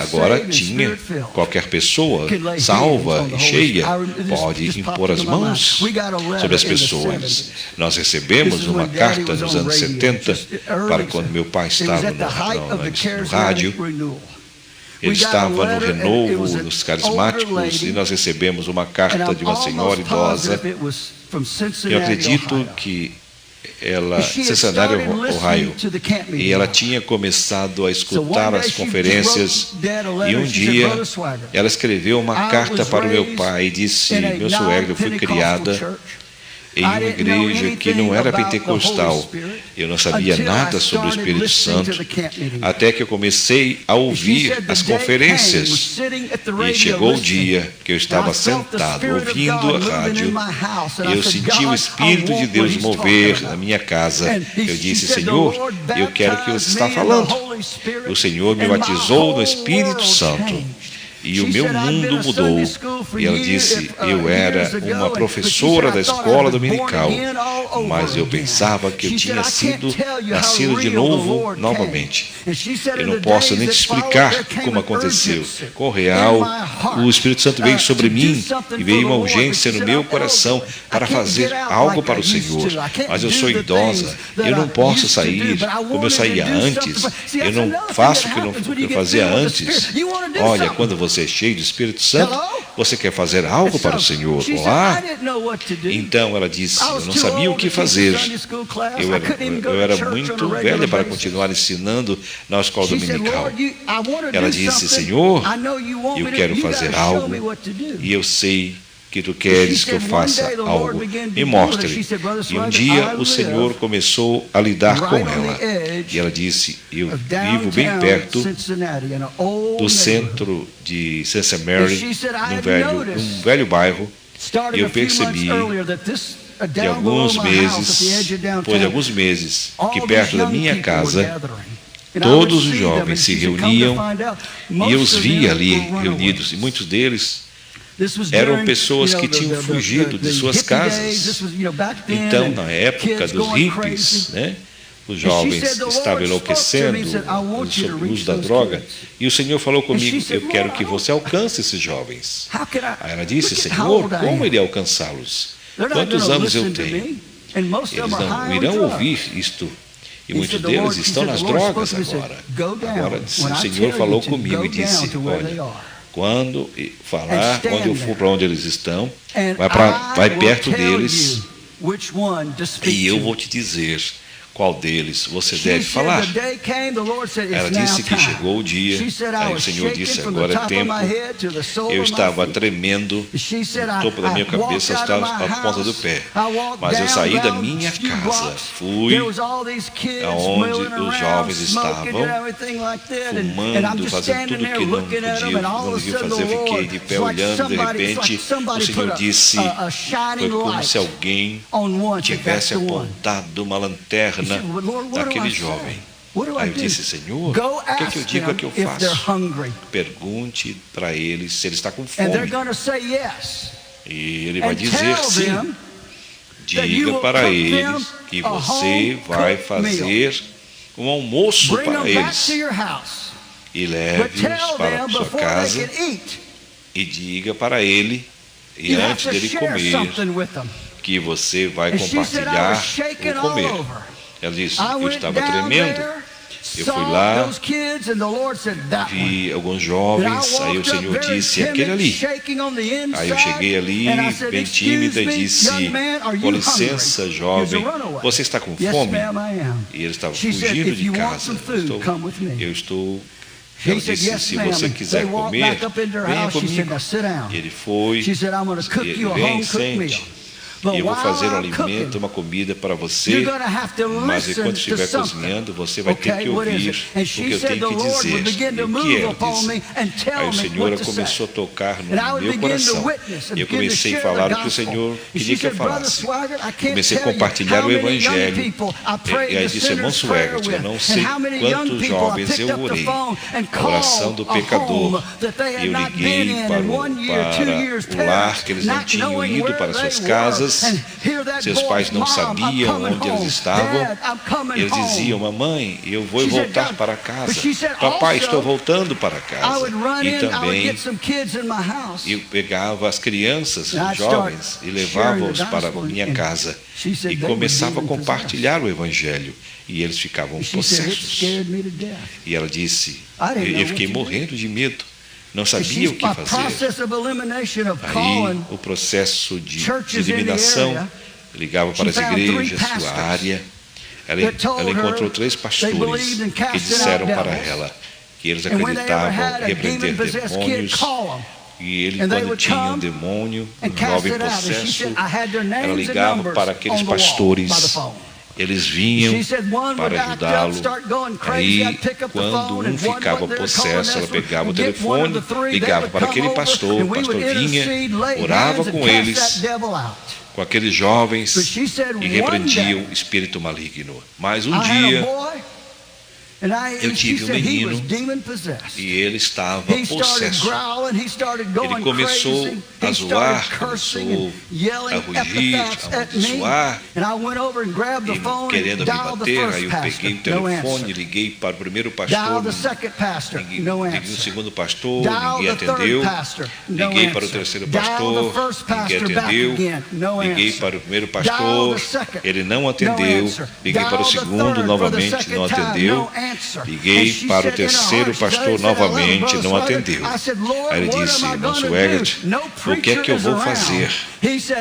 agora tinha qualquer pessoa salva e cheia pode impor as mãos sobre as pessoas. Nós recebemos uma carta nos anos 70, para quando meu pai estava no rádio. Ele estava no renovo dos carismáticos, e nós recebemos uma carta de uma senhora idosa. Eu acredito que ela, Cincinnati, Ohio, e ela tinha começado a escutar as conferências, e um dia ela escreveu uma carta para o meu pai e disse: meu suegro, eu fui criada em uma igreja que não era pentecostal. Eu não sabia nada sobre o Espírito Santo, até que eu comecei a ouvir as conferências. E chegou o dia que eu estava sentado ouvindo a rádio, e eu senti o Espírito de Deus mover na minha casa. Eu disse: Senhor, eu quero o que você está falando. O Senhor me batizou no Espírito Santo, e o meu mundo mudou. E ela disse: eu era uma professora da escola dominical, mas eu pensava que eu tinha sido nascido de novo, novamente. Eu não posso nem te explicar como aconteceu. Com real, o Espírito Santo veio sobre mim, e veio uma urgência no meu coração para fazer algo para o Senhor. Mas eu sou idosa, eu não posso sair como eu saía antes, eu não faço o que eu fazia antes. Olha, quando você é cheio do Espírito Santo, você quer fazer algo para o Senhor. Olá. Então ela disse: eu não sabia o que fazer. Eu era muito velha para continuar ensinando na escola dominical. Ela disse: Senhor, eu quero fazer algo, e eu sei que tu queres que eu faça algo. Me mostre. E um dia o Senhor começou a lidar com ela. E ela disse: eu vivo bem perto do centro de Cincinnati, num velho bairro. E eu percebi de alguns meses, que perto da minha casa, todos os jovens se reuniam, e eu os via ali reunidos, e muitos deles eram pessoas que tinham fugido de suas casas. Então, na época dos hippies, os jovens estavam enlouquecendo sobre o uso da droga, e o Senhor falou comigo: eu quero que você alcance esses jovens. Aí ela disse: Senhor, como irei alcançá-los? Quantos anos eu tenho? Eles não irão ouvir isto, e muitos deles estão nas drogas agora. Agora o Senhor falou comigo e disse: olha, quando eu for para onde eles estão, vai perto deles, e eu vou te dizer qual deles você deve falar. Ela disse que chegou o dia, aí o Senhor disse: agora é tempo. Eu estava tremendo, no topo da minha cabeça estava a ponta do pé. Mas eu saí da minha casa, fui aonde os jovens estavam, fumando, fazendo tudo que não devia fazer. Eu fiquei de pé olhando, de repente o Senhor disse: foi como se alguém tivesse apontado uma lanterna naquele jovem. Aí eu disse: Senhor, o que é que eu digo, o que eu faço? Pergunte para eles se ele está com fome. E ele vai dizer sim. Diga para eles que você vai fazer um almoço para eles. e leve-os para a sua casa e diga para ele, e antes dele comer, que você vai compartilhar o comer. Ela disse, eu estava tremendo. Eu fui lá, vi alguns jovens, aí o Senhor disse, aquele ali. Aí eu cheguei ali, bem tímida, e disse, com licença, jovem, você está com fome? E ele estava fugindo de casa. Eu estou... Ela disse, se você quiser comer, venha comigo. Ele foi, ele vem, sente. E eu vou fazer um alimento, uma comida para você, mas enquanto estiver cozinhando, você vai ter que ouvir o que eu tenho que dizer. E o que ela disse? Aí o Senhor começou a tocar no meu coração. E eu comecei a falar o que o Senhor queria que eu falasse. Comecei a compartilhar o Evangelho. E aí disse, irmão Swagert, eu não sei quantos jovens eu orei. A oração do pecador. E eu liguei para o lar, que eles não tinham ido para suas casas. Seus pais não sabiam onde eles estavam. Eles diziam, mamãe, eu vou voltar para casa. Papai, estou voltando para casa. E também eu pegava as crianças, os jovens, e levava-os para minha casa. E começava a compartilhar o Evangelho. E eles ficavam possessos. E ela disse, eu fiquei morrendo de medo. Não sabia o que fazer. Aí o processo de eliminação, ligava para as igrejas, sua área. Ela encontrou 3 pastores que disseram para ela que eles acreditavam repreender demônios. E ele, quando tinha um demônio, um jovem possesso, ela ligava para aqueles pastores. Eles vinham para ajudá-lo. Aí, quando um ficava possesso, ela pegava o telefone, ligava para aquele pastor. O pastor vinha, orava com eles, com aqueles jovens, e repreendia o espírito maligno. Mas um dia, eu tive um menino e ele estava possesso. Ele começou a zoar, começou a rugir, a amaldiçoar, e querendo me bater. Aí eu peguei o telefone, liguei para o primeiro pastor, liguei o segundo pastor, ninguém atendeu. Liguei para o terceiro pastor, ninguém atendeu. Liguei para o primeiro pastor, ele não atendeu. Liguei para o segundo, novamente não atendeu. Liguei para o terceiro pastor novamente, não atendeu. Aí ele disse, irmão Swagert, o que é que eu vou fazer?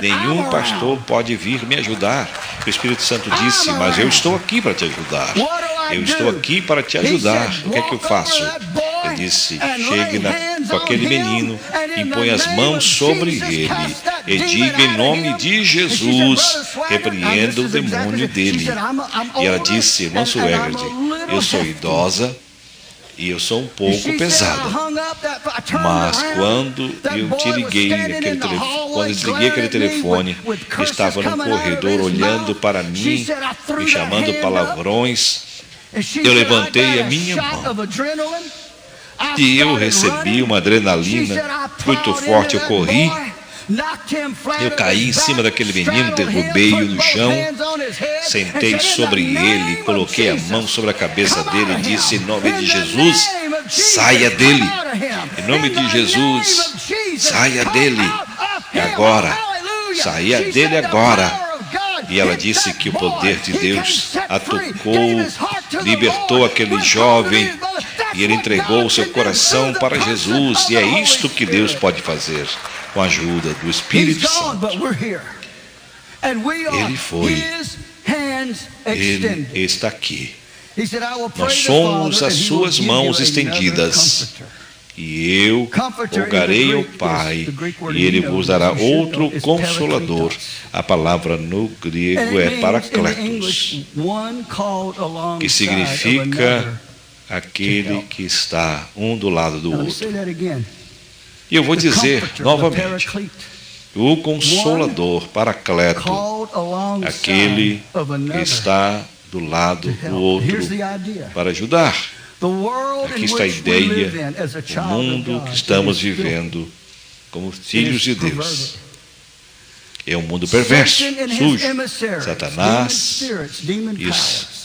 Nenhum pastor pode vir me ajudar. O Espírito Santo disse, mas eu estou aqui para te ajudar. Eu estou aqui para te ajudar. O que é que eu faço? Ele disse, chegue com aquele menino, impõe as mãos sobre ele e diga em nome de Jesus, repreenda o demônio dele. E ela disse, irmão Swagert, eu sou idosa e eu sou um pouco pesada. Mas quando eu te liguei naquele telefone, quando eu desliguei aquele telefone, estava no corredor olhando para mim, me chamando palavrões. Eu levantei a minha mão e eu recebi uma adrenalina muito forte. Eu corri, eu caí em cima daquele menino, derrubei-o no chão, sentei sobre ele, coloquei a mão sobre a cabeça dele e disse, em nome de Jesus, saia dele. Em nome de Jesus, saia dele. E agora, saia dele agora. E ela disse que o poder de Deus a tocou, libertou aquele jovem e ele entregou o seu coração para Jesus. E é isto que Deus pode fazer com a ajuda do Espírito Santo. Ele foi, ele está aqui. Nós somos as suas mãos estendidas. E eu rogarei ao Pai, e Ele vos dará outro Consolador. A palavra no grego é Paracletos, que significa aquele que está um do lado do outro. E eu vou dizer novamente, o Consolador, Paracleto, aquele que está do lado do outro para ajudar. Aqui está a ideia, o mundo que estamos vivendo como filhos de Deus. É um mundo perverso, sujo. Satanás e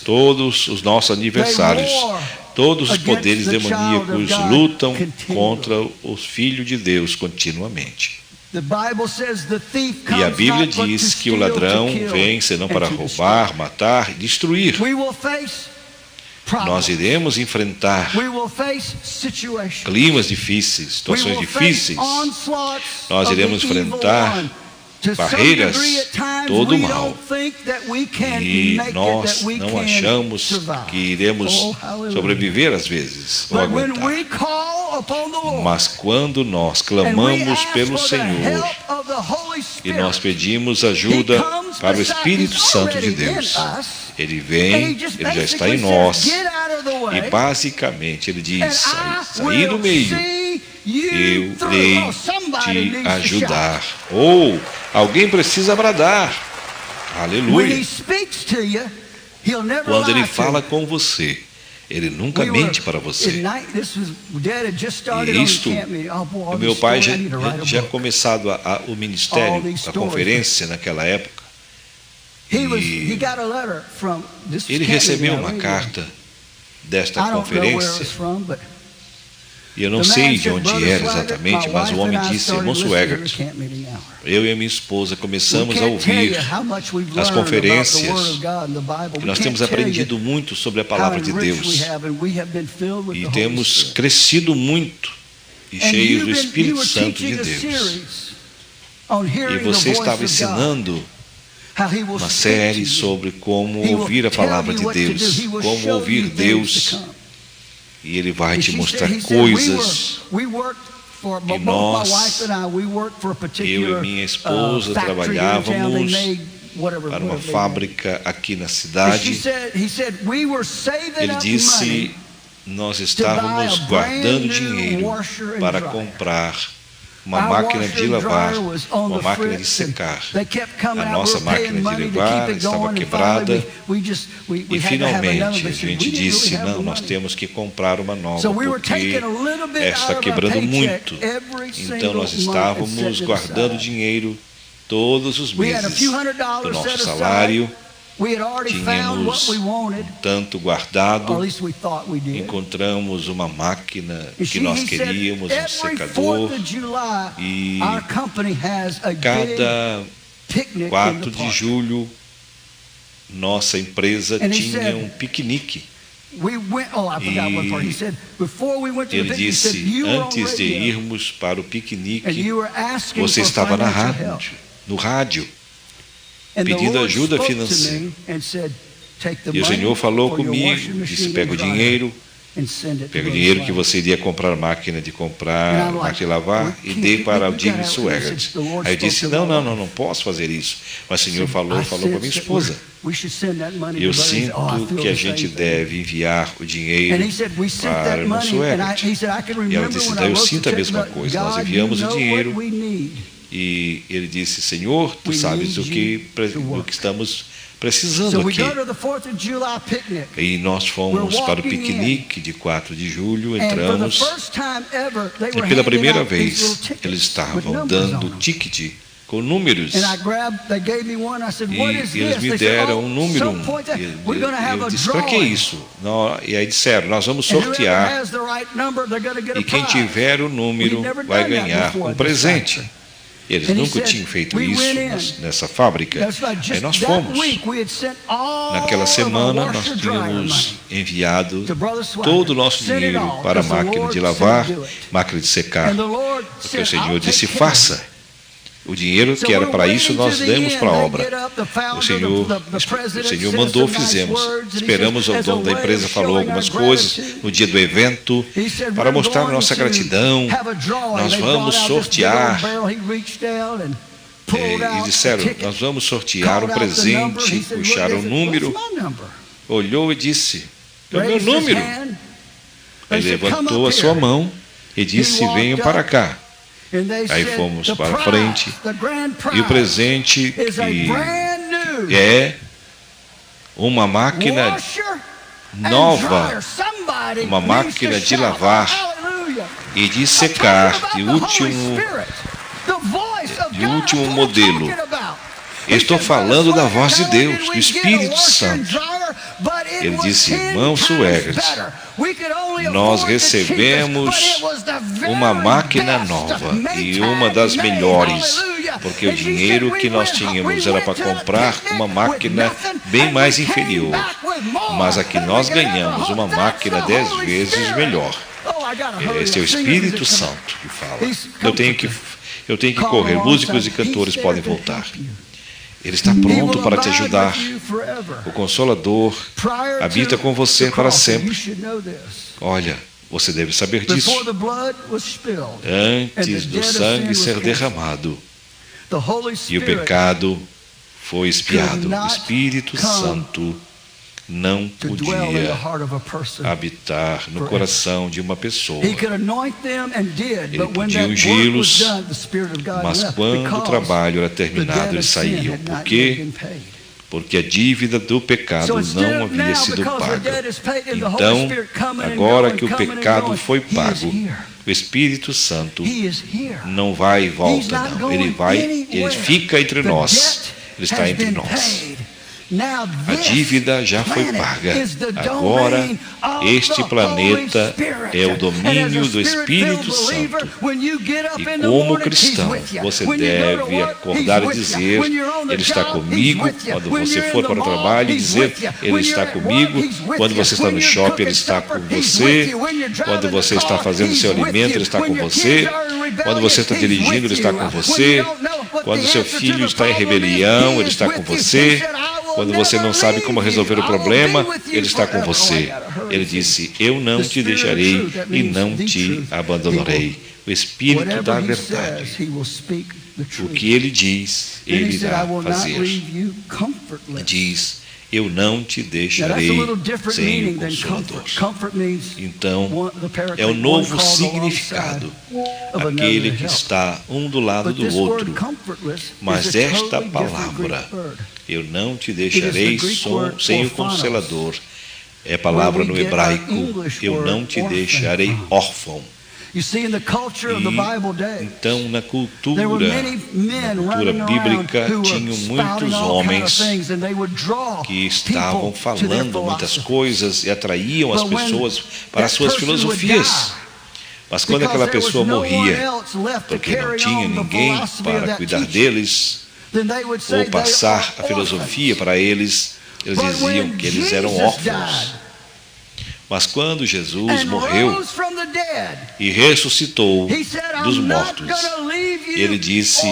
todos os nossos adversários Todos os poderes demoníacos lutam contra o Filho de Deus continuamente. E a Bíblia diz que o ladrão vem senão para roubar, matar e destruir. Nós iremos enfrentar climas difíceis, situações difíceis. Nós iremos enfrentar barreiras, todo o mal. E nós não achamos que iremos sobreviver às vezes, ou aguentar. Mas quando nós clamamos pelo Senhor e nós pedimos ajuda para o Espírito Santo de Deus, Ele vem, Ele já está em nós. E basicamente Ele diz, sair do meio, eu irei te ajudar. Ou alguém precisa bradar. Aleluia. Quando Ele fala com você, Ele nunca mente para você. E isto, o meu pai já tinha começado o ministério, a conferência naquela época. E ele recebeu uma carta desta conferência. E eu não sei de onde era exatamente, mas o homem disse, irmão Swaggart, eu e a minha esposa começamos a ouvir as conferências e nós temos aprendido muito sobre a palavra de Deus e temos crescido muito e cheios do Espírito Santo de Deus. E você estava ensinando uma série sobre como ouvir a palavra de Deus, como ouvir Deus. E Ele vai te mostrar coisas. E nós, eu e minha esposa, trabalhávamos para uma fábrica aqui na cidade. Ele disse, nós estávamos guardando dinheiro para comprar uma máquina de lavar, uma máquina de secar. A nossa máquina de lavar estava quebrada e finalmente a gente disse, não, nós temos que comprar uma nova porque esta está quebrando muito. Então nós estávamos guardando dinheiro todos os meses do nosso salário. Tínhamos tanto guardado, encontramos uma máquina que nós queríamos, um secador, e cada 4 de julho nossa empresa tinha um piquenique. E ele disse, antes de irmos para o piquenique, você estava no rádio, pedindo ajuda financeira. E o Senhor falou comigo, disse, pega o dinheiro que você iria comprar máquina de lavar e dê para o Jimmy Swaggart. Aí eu disse, não posso fazer isso. Mas o Senhor falou com a minha esposa. Eu sinto que a gente deve enviar o dinheiro para o irmão Swaggart. E ela disse, eu sinto a mesma coisa, nós enviamos o dinheiro. E ele disse, Senhor, tu sabes do que estamos precisando aqui. E nós fomos para o piquenique de 4 de julho, entramos, e pela primeira vez eles estavam dando ticket com números. E eles me deram um número. Eu disse, para que isso? E aí disseram, nós vamos sortear, e quem tiver o número vai ganhar um presente. Eles nunca tinham feito isso nessa fábrica. Aí nós fomos. Naquela semana, nós tínhamos enviado todo o nosso dinheiro para a máquina de lavar, máquina de secar. Porque o Senhor disse, faça. O dinheiro que era para isso, nós demos para a obra. O Senhor mandou, fizemos. Esperamos, o dono da empresa falou algumas coisas no dia do evento, para mostrar a nossa gratidão. Nós vamos sortear. E disseram, nós vamos sortear um presente. Puxaram o número, olhou e disse, é o meu número. Ele levantou a sua mão e disse, venham para cá. Aí fomos para frente, e o presente é uma máquina nova, uma máquina de lavar e de secar, de último modelo. Estou falando da voz de Deus, do Espírito Santo. Ele disse: irmão Suegert, nós recebemos uma máquina nova e uma das melhores, porque o dinheiro que nós tínhamos era para comprar uma máquina bem mais inferior, mas aqui nós ganhamos uma máquina 10 vezes melhor. Esse é o Espírito Santo que fala. Eu tenho que correr. Músicos e cantores podem voltar. Ele está pronto para te ajudar. O Consolador habita com você para sempre. Olha, você deve saber disso. Antes do sangue ser derramado e o pecado foi expiado, o Espírito Santo não podia habitar no coração de uma pessoa. Ele podia ungí-los, mas quando o trabalho era terminado, eles saíam. Por quê? Porque a dívida do pecado não havia sido paga. Então, agora que o pecado foi pago, o Espírito Santo não vai e volta, não. Ele fica entre nós. Ele está entre nós. A dívida já foi paga. Agora, este planeta é o domínio do Espírito Santo. E como cristão, você deve acordar e dizer: Ele está comigo. Quando você for para o trabalho, dizer: Ele está comigo. Quando você está no shopping, Ele está com você. Quando você está fazendo seu alimento, Ele está com você. Quando você está dirigindo, Ele está com você. Quando seu filho está em rebelião, Ele está com você. Quando você não sabe como resolver o problema, Ele está com você. Ele disse: eu não te deixarei e não te abandonarei. O Espírito da verdade. O que Ele diz, Ele irá fazer. Diz: eu não te deixarei sem o Consolador. Então, é o novo significado, aquele que está um do lado do outro. Mas esta palavra, eu não te deixarei sem o Consolador, é palavra no hebraico: eu não te deixarei órfão. Então, na cultura bíblica, tinham muitos homens que estavam falando muitas coisas e atraíam as pessoas para as suas filosofias. Mas quando aquela pessoa morria, porque não tinha ninguém para cuidar deles ou passar a filosofia para eles, eles diziam que eles eram órfãos. Mas quando Jesus morreu e ressuscitou dos mortos, Ele disse: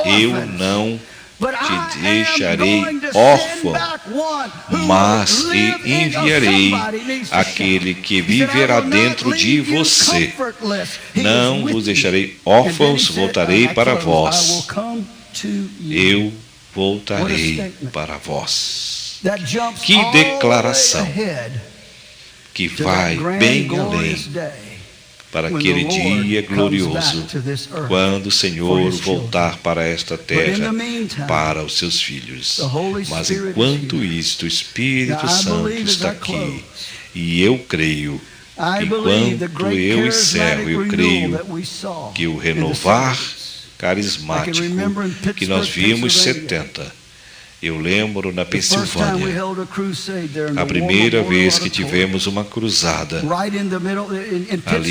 eu não te deixarei órfão, mas enviarei aquele que viverá dentro de você. Não vos deixarei órfãos, voltarei para vós. Eu voltarei para vós. Que declaração! Que vai bem além para aquele dia glorioso, quando o Senhor voltar para esta terra, para os seus filhos. Mas enquanto isto, o Espírito Santo está aqui, e eu creio, enquanto eu encerro, eu creio que o renovar carismático que nós vimos 70, eu lembro na Pensilvânia, a primeira vez que tivemos uma cruzada, ali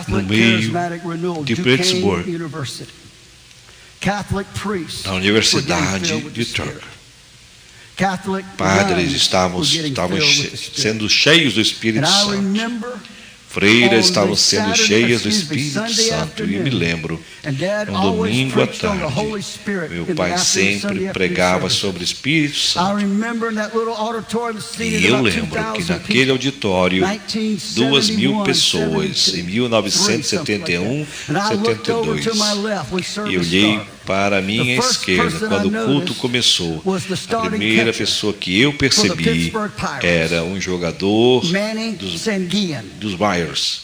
no meio de Pittsburgh, na Universidade de Turk. Padres estavam sendo cheios do Espírito Santo. Freiras estavam sendo cheias do Espírito Santo. E me lembro, um domingo à tarde, meu pai sempre pregava sobre o Espírito Santo. E eu lembro que naquele auditório, 2.000 pessoas, em 1971, 72. E eu olhei para a minha esquerda, quando o culto começou, a primeira pessoa que eu percebi era um jogador dos Bears,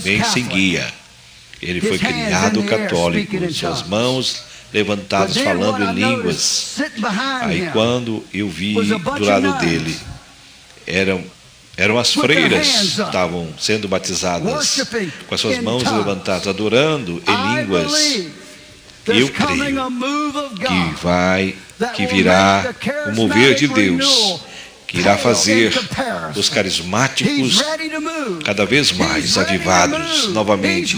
bem sem guia. Ele foi criado católico, suas mãos levantadas falando em línguas. Aí quando eu vi do lado dele, eram as freiras que estavam sendo batizadas, com as suas mãos levantadas, adorando em línguas. Eu creio que vai que virá o mover de Deus, que irá fazer os carismáticos cada vez mais avivados novamente.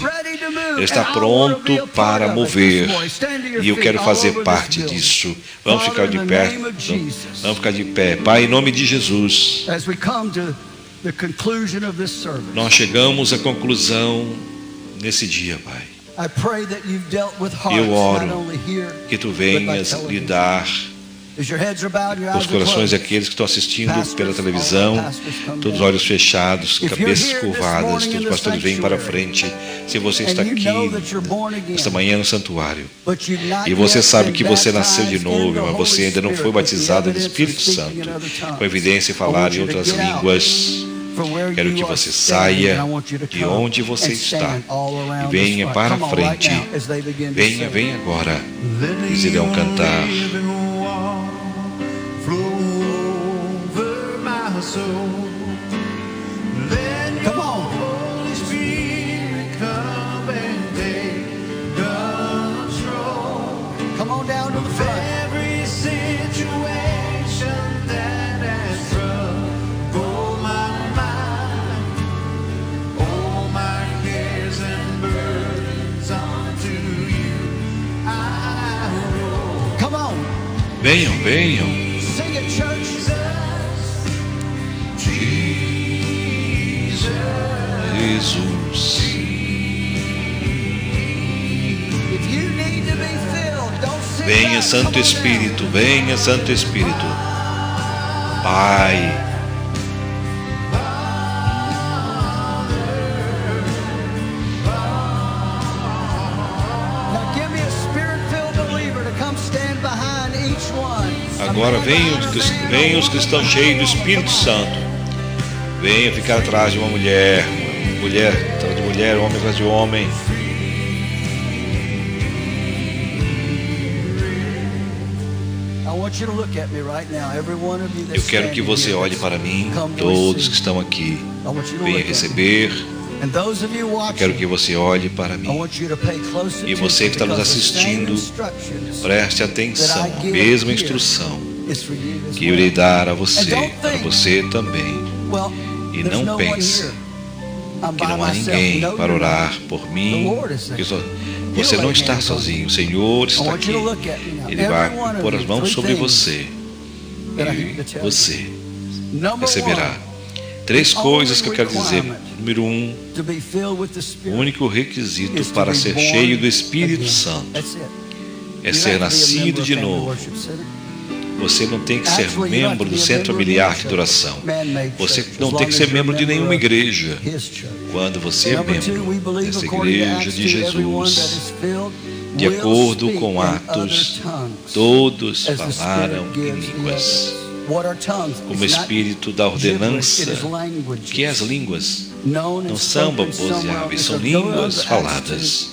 Ele está pronto para mover, e eu quero fazer parte disso. Vamos ficar de pé. Vamos ficar de pé. Pai, em nome de Jesus, nós chegamos à conclusão nesse dia, Pai. Eu oro que Tu venhas lidar com os corações daqueles que estão assistindo pela televisão, todos os olhos fechados, cabeças curvadas, todos os pastores vêm para frente. Se você está aqui esta manhã no santuário e você sabe que você nasceu de novo, mas você ainda não foi batizado no Espírito Santo, com evidência de falar em outras línguas, quero que você saia de onde você está e venha para a frente. Venha, venha agora. Eles irão cantar. Come on, Holy Spirit, come and take control. Come on down to the front. Every situation that has troubled my mind, all my cares and burdens onto you I roll. Come on. Venham, venham. Sing it, church. Jesus. Venha, Santo Espírito, venha, Santo Espírito. Pai. Agora venham os cristãos cheios do Espírito Santo. Venha ficar atrás de uma mulher, mulher atrás de mulher, homem atrás de homem. Eu quero que você olhe para mim, todos que estão aqui. Venha receber. Eu quero que você olhe para mim. E você que está nos assistindo, preste atenção. A mesma instrução que eu irei dar a você, para você também. E não pense que não há ninguém para orar por mim, que você não está sozinho. O Senhor está aqui. Ele vai pôr as mãos sobre você e você receberá. 3 coisas que eu quero dizer. Número 1, o único requisito para ser cheio do Espírito Santo é ser nascido de novo. Você não tem que ser membro do centro familiar de adoração. Você não tem que ser membro de nenhuma igreja. Quando você é membro dessa igreja de Jesus, de acordo com Atos, todos falaram em línguas. Como espírito da ordenança, que as línguas não são baboseáveis, são línguas faladas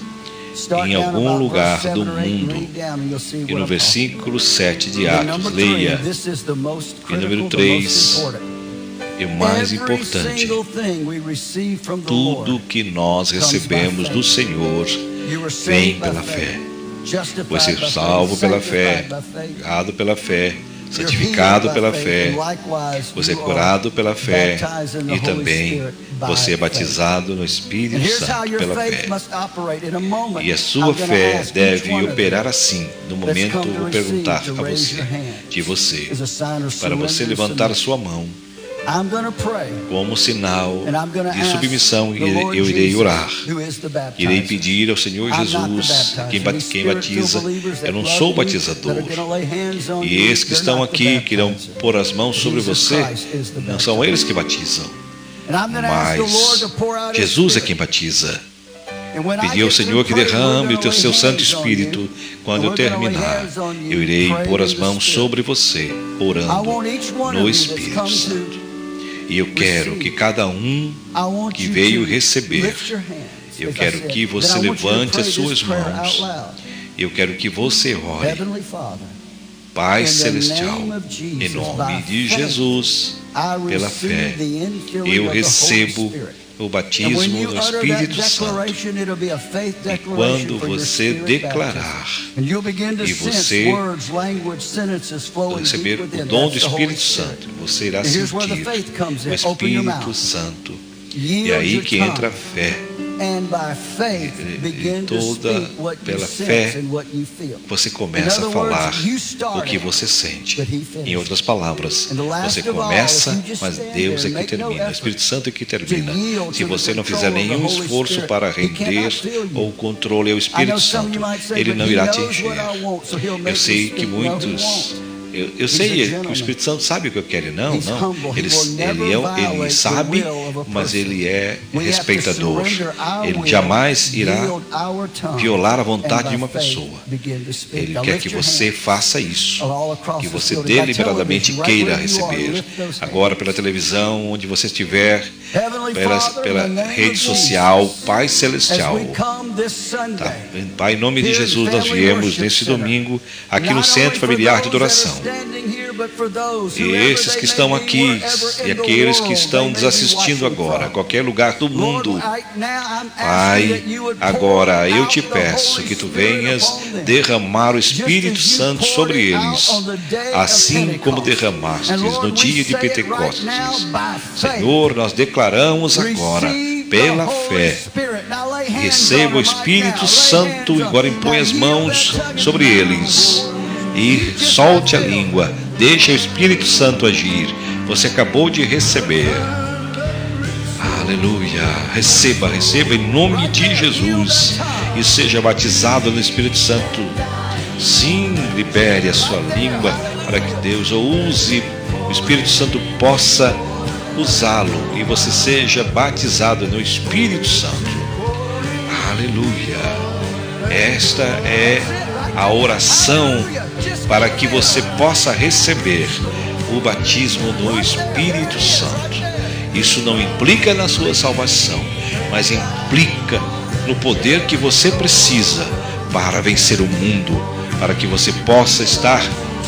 em algum lugar do mundo. E no versículo 7 de Atos, leia. E número 3, e o mais importante, tudo que nós recebemos do Senhor vem pela fé. Você é salvo pela fé, curado pela fé, santificado pela fé, você é curado pela fé e também você é batizado no Espírito Santo pela fé. E a sua fé deve operar assim. No momento eu vou perguntar a você, para você levantar a sua mão como sinal de submissão, eu irei orar. Irei pedir ao Senhor Jesus, quem batiza. Eu não sou batizador. E esses que estão aqui, que irão pôr as mãos sobre você, não são eles que batizam, mas Jesus é quem batiza. Pedi ao Senhor que derrame o seu Santo Espírito. Quando eu terminar, eu irei pôr as mãos sobre você, orando no Espírito Santo. E eu quero que cada um que veio receber, eu quero que você levante as suas mãos. Eu quero que você ore. Pai Celestial, em nome de Jesus, pela fé, eu recebo o batismo no Espírito Santo. E quando você declarar e você receber o dom do Espírito Santo, você irá sentir o Espírito Santo. E aí que entra a fé. E pela fé você começa a falar o que você sente. Em outras palavras, você começa, mas Deus é que termina, o Espírito Santo é que termina. Se você não fizer nenhum esforço para render ou controle ao Espírito Santo, Ele não irá te encher. Eu sei que muitos... Eu sei que o Espírito Santo sabe o que eu quero. Não. Ele sabe, mas Ele é respeitador. Ele jamais irá violar a vontade de uma pessoa. Ele quer que você faça isso, que você deliberadamente queira receber. Agora, pela televisão, onde você estiver, pela rede social, Pai Celestial. Tá. Pai, em nome de Jesus, nós viemos nesse domingo aqui no Centro Familiar de Adoração. E esses que estão aqui e aqueles que estão nos assistindo agora, a qualquer lugar do mundo, Pai, agora eu te peço que tu venhas derramar o Espírito Santo sobre eles, assim como derramastes no dia de Pentecostes. Senhor, nós declaramos agora, pela fé, receba o Espírito Santo e agora impõe as mãos sobre eles e solte a língua, deixa o Espírito Santo agir. Você acabou de receber. Aleluia. Receba em nome de Jesus e seja batizado no Espírito Santo. Sim, libere a sua língua para que Deus o use, o Espírito Santo possa usá-lo e você seja batizado no Espírito Santo. Aleluia. Esta é a oração para que você possa receber o batismo no Espírito Santo. Isso não implica na sua salvação, mas implica no poder que você precisa para vencer o mundo, para que você possa estar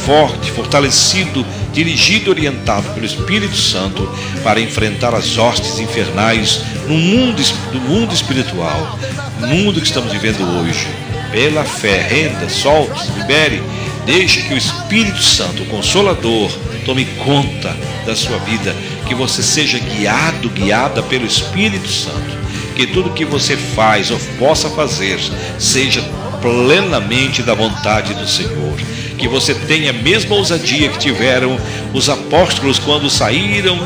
forte, fortalecido, dirigido e orientado pelo Espírito Santo para enfrentar as hostes infernais no mundo espiritual, no mundo que estamos vivendo hoje. Pela fé, renda, solte, libere, deixe que o Espírito Santo, o Consolador, tome conta da sua vida, que você seja guiada pelo Espírito Santo, que tudo que você faz ou possa fazer seja plenamente da vontade do Senhor, que você tenha a mesma ousadia que tiveram os apóstolos quando saíram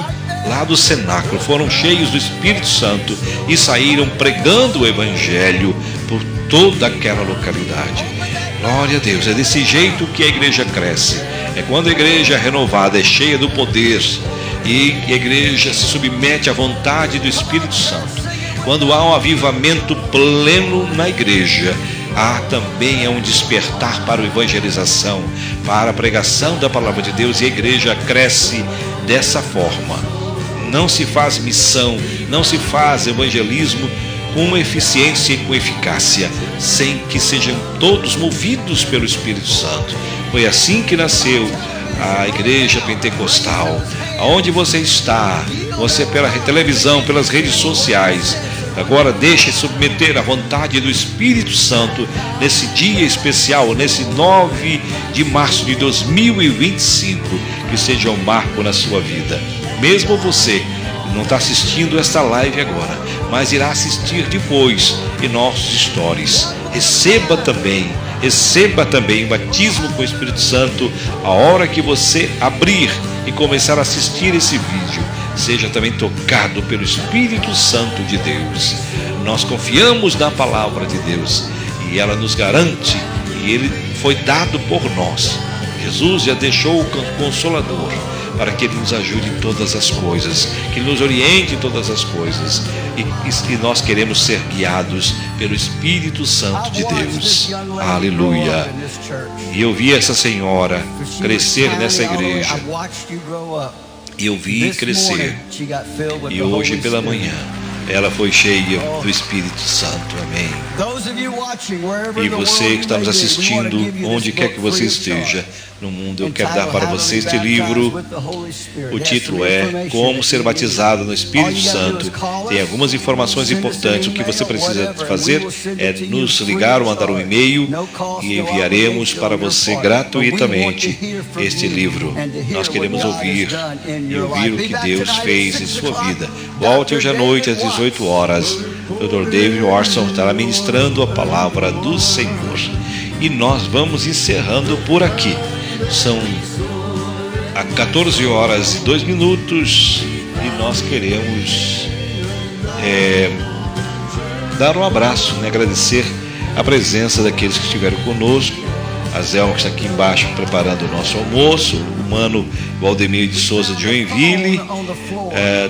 lá do cenáculo, foram cheios do Espírito Santo e saíram pregando o Evangelho por toda aquela localidade. Glória a Deus, é desse jeito que a igreja cresce, é quando a igreja é renovada, é cheia do poder e a igreja se submete à vontade do Espírito Santo. Quando há um avivamento pleno na igreja, há também um despertar para a evangelização, para a pregação da palavra de Deus, e a igreja cresce dessa forma. Não se faz missão, não se faz evangelismo com eficiência e com eficácia, sem que sejam todos movidos pelo Espírito Santo. Foi assim que nasceu a igreja pentecostal. Aonde você está, você pela televisão, pelas redes sociais, agora deixe submeter à vontade do Espírito Santo nesse dia especial, nesse 9 de março de 2025, que seja um marco na sua vida. Mesmo você que não está assistindo esta live agora, mas irá assistir depois em nossos stories, receba também o batismo com o Espírito Santo a hora que você abrir e começar a assistir esse vídeo. Seja também tocado pelo Espírito Santo de Deus. Nós confiamos na palavra de Deus e ela nos garante, e ele foi dado por nós. Jesus já deixou o Consolador para que ele nos ajude em todas as coisas, que ele nos oriente em todas as coisas, e nós queremos ser guiados pelo Espírito Santo de Deus. Aleluia. E eu vi essa senhora crescer nessa igreja, e eu vi crescer, e hoje pela manhã ela foi cheia do Espírito Santo. Amém. E você que está nos assistindo, onde quer que você esteja, no mundo. Eu quero dar para você este livro. O título é Como Ser Batizado no Espírito Santo. Tem algumas informações importantes. O que você precisa fazer é nos ligar ou mandar um e-mail e enviaremos para você gratuitamente este livro. Nós queremos ouvir o que Deus fez em sua vida. Volte hoje à noite às 18 horas. O Dr. David Orson estará ministrando a palavra do Senhor. E nós vamos encerrando por aqui. São 14 horas e 2 minutos e nós queremos dar um abraço, agradecer a presença daqueles que estiveram conosco. A Zelma, que está aqui embaixo preparando o nosso almoço, o Mano Valdemir de Souza de Joinville.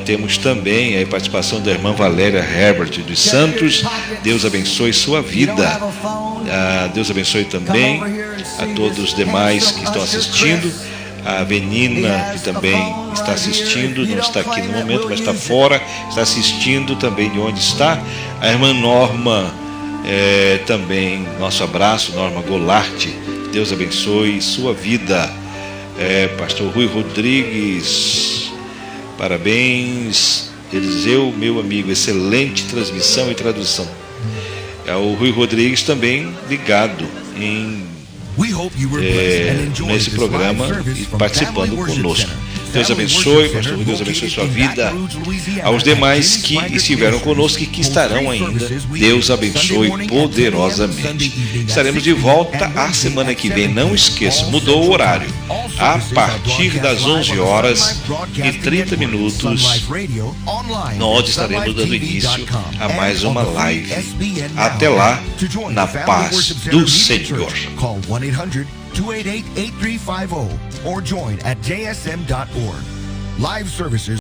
Temos também a participação da irmã Valéria Herbert dos Santos. Deus abençoe sua vida. Deus abençoe também a todos os demais que estão assistindo. A Venina, que também está assistindo, não está aqui no momento, mas está fora, está assistindo também de onde está. A irmã Norma, também nosso abraço, Norma Goulart. Deus abençoe sua vida. Pastor Rui Rodrigues, parabéns. Eliseu, meu amigo, excelente transmissão e tradução. O Rui Rodrigues também ligado nesse programa e participando conosco. Deus abençoe, pastor, Deus abençoe sua vida. Aos demais que estiveram conosco e que estarão ainda, Deus abençoe poderosamente. Estaremos de volta a semana que vem. Não esqueça, mudou o horário. A partir das 11 horas e 30 minutos, nós estaremos dando início a mais uma live. Até lá, na paz do Senhor. 288-8350 or join at jsm.org. Live services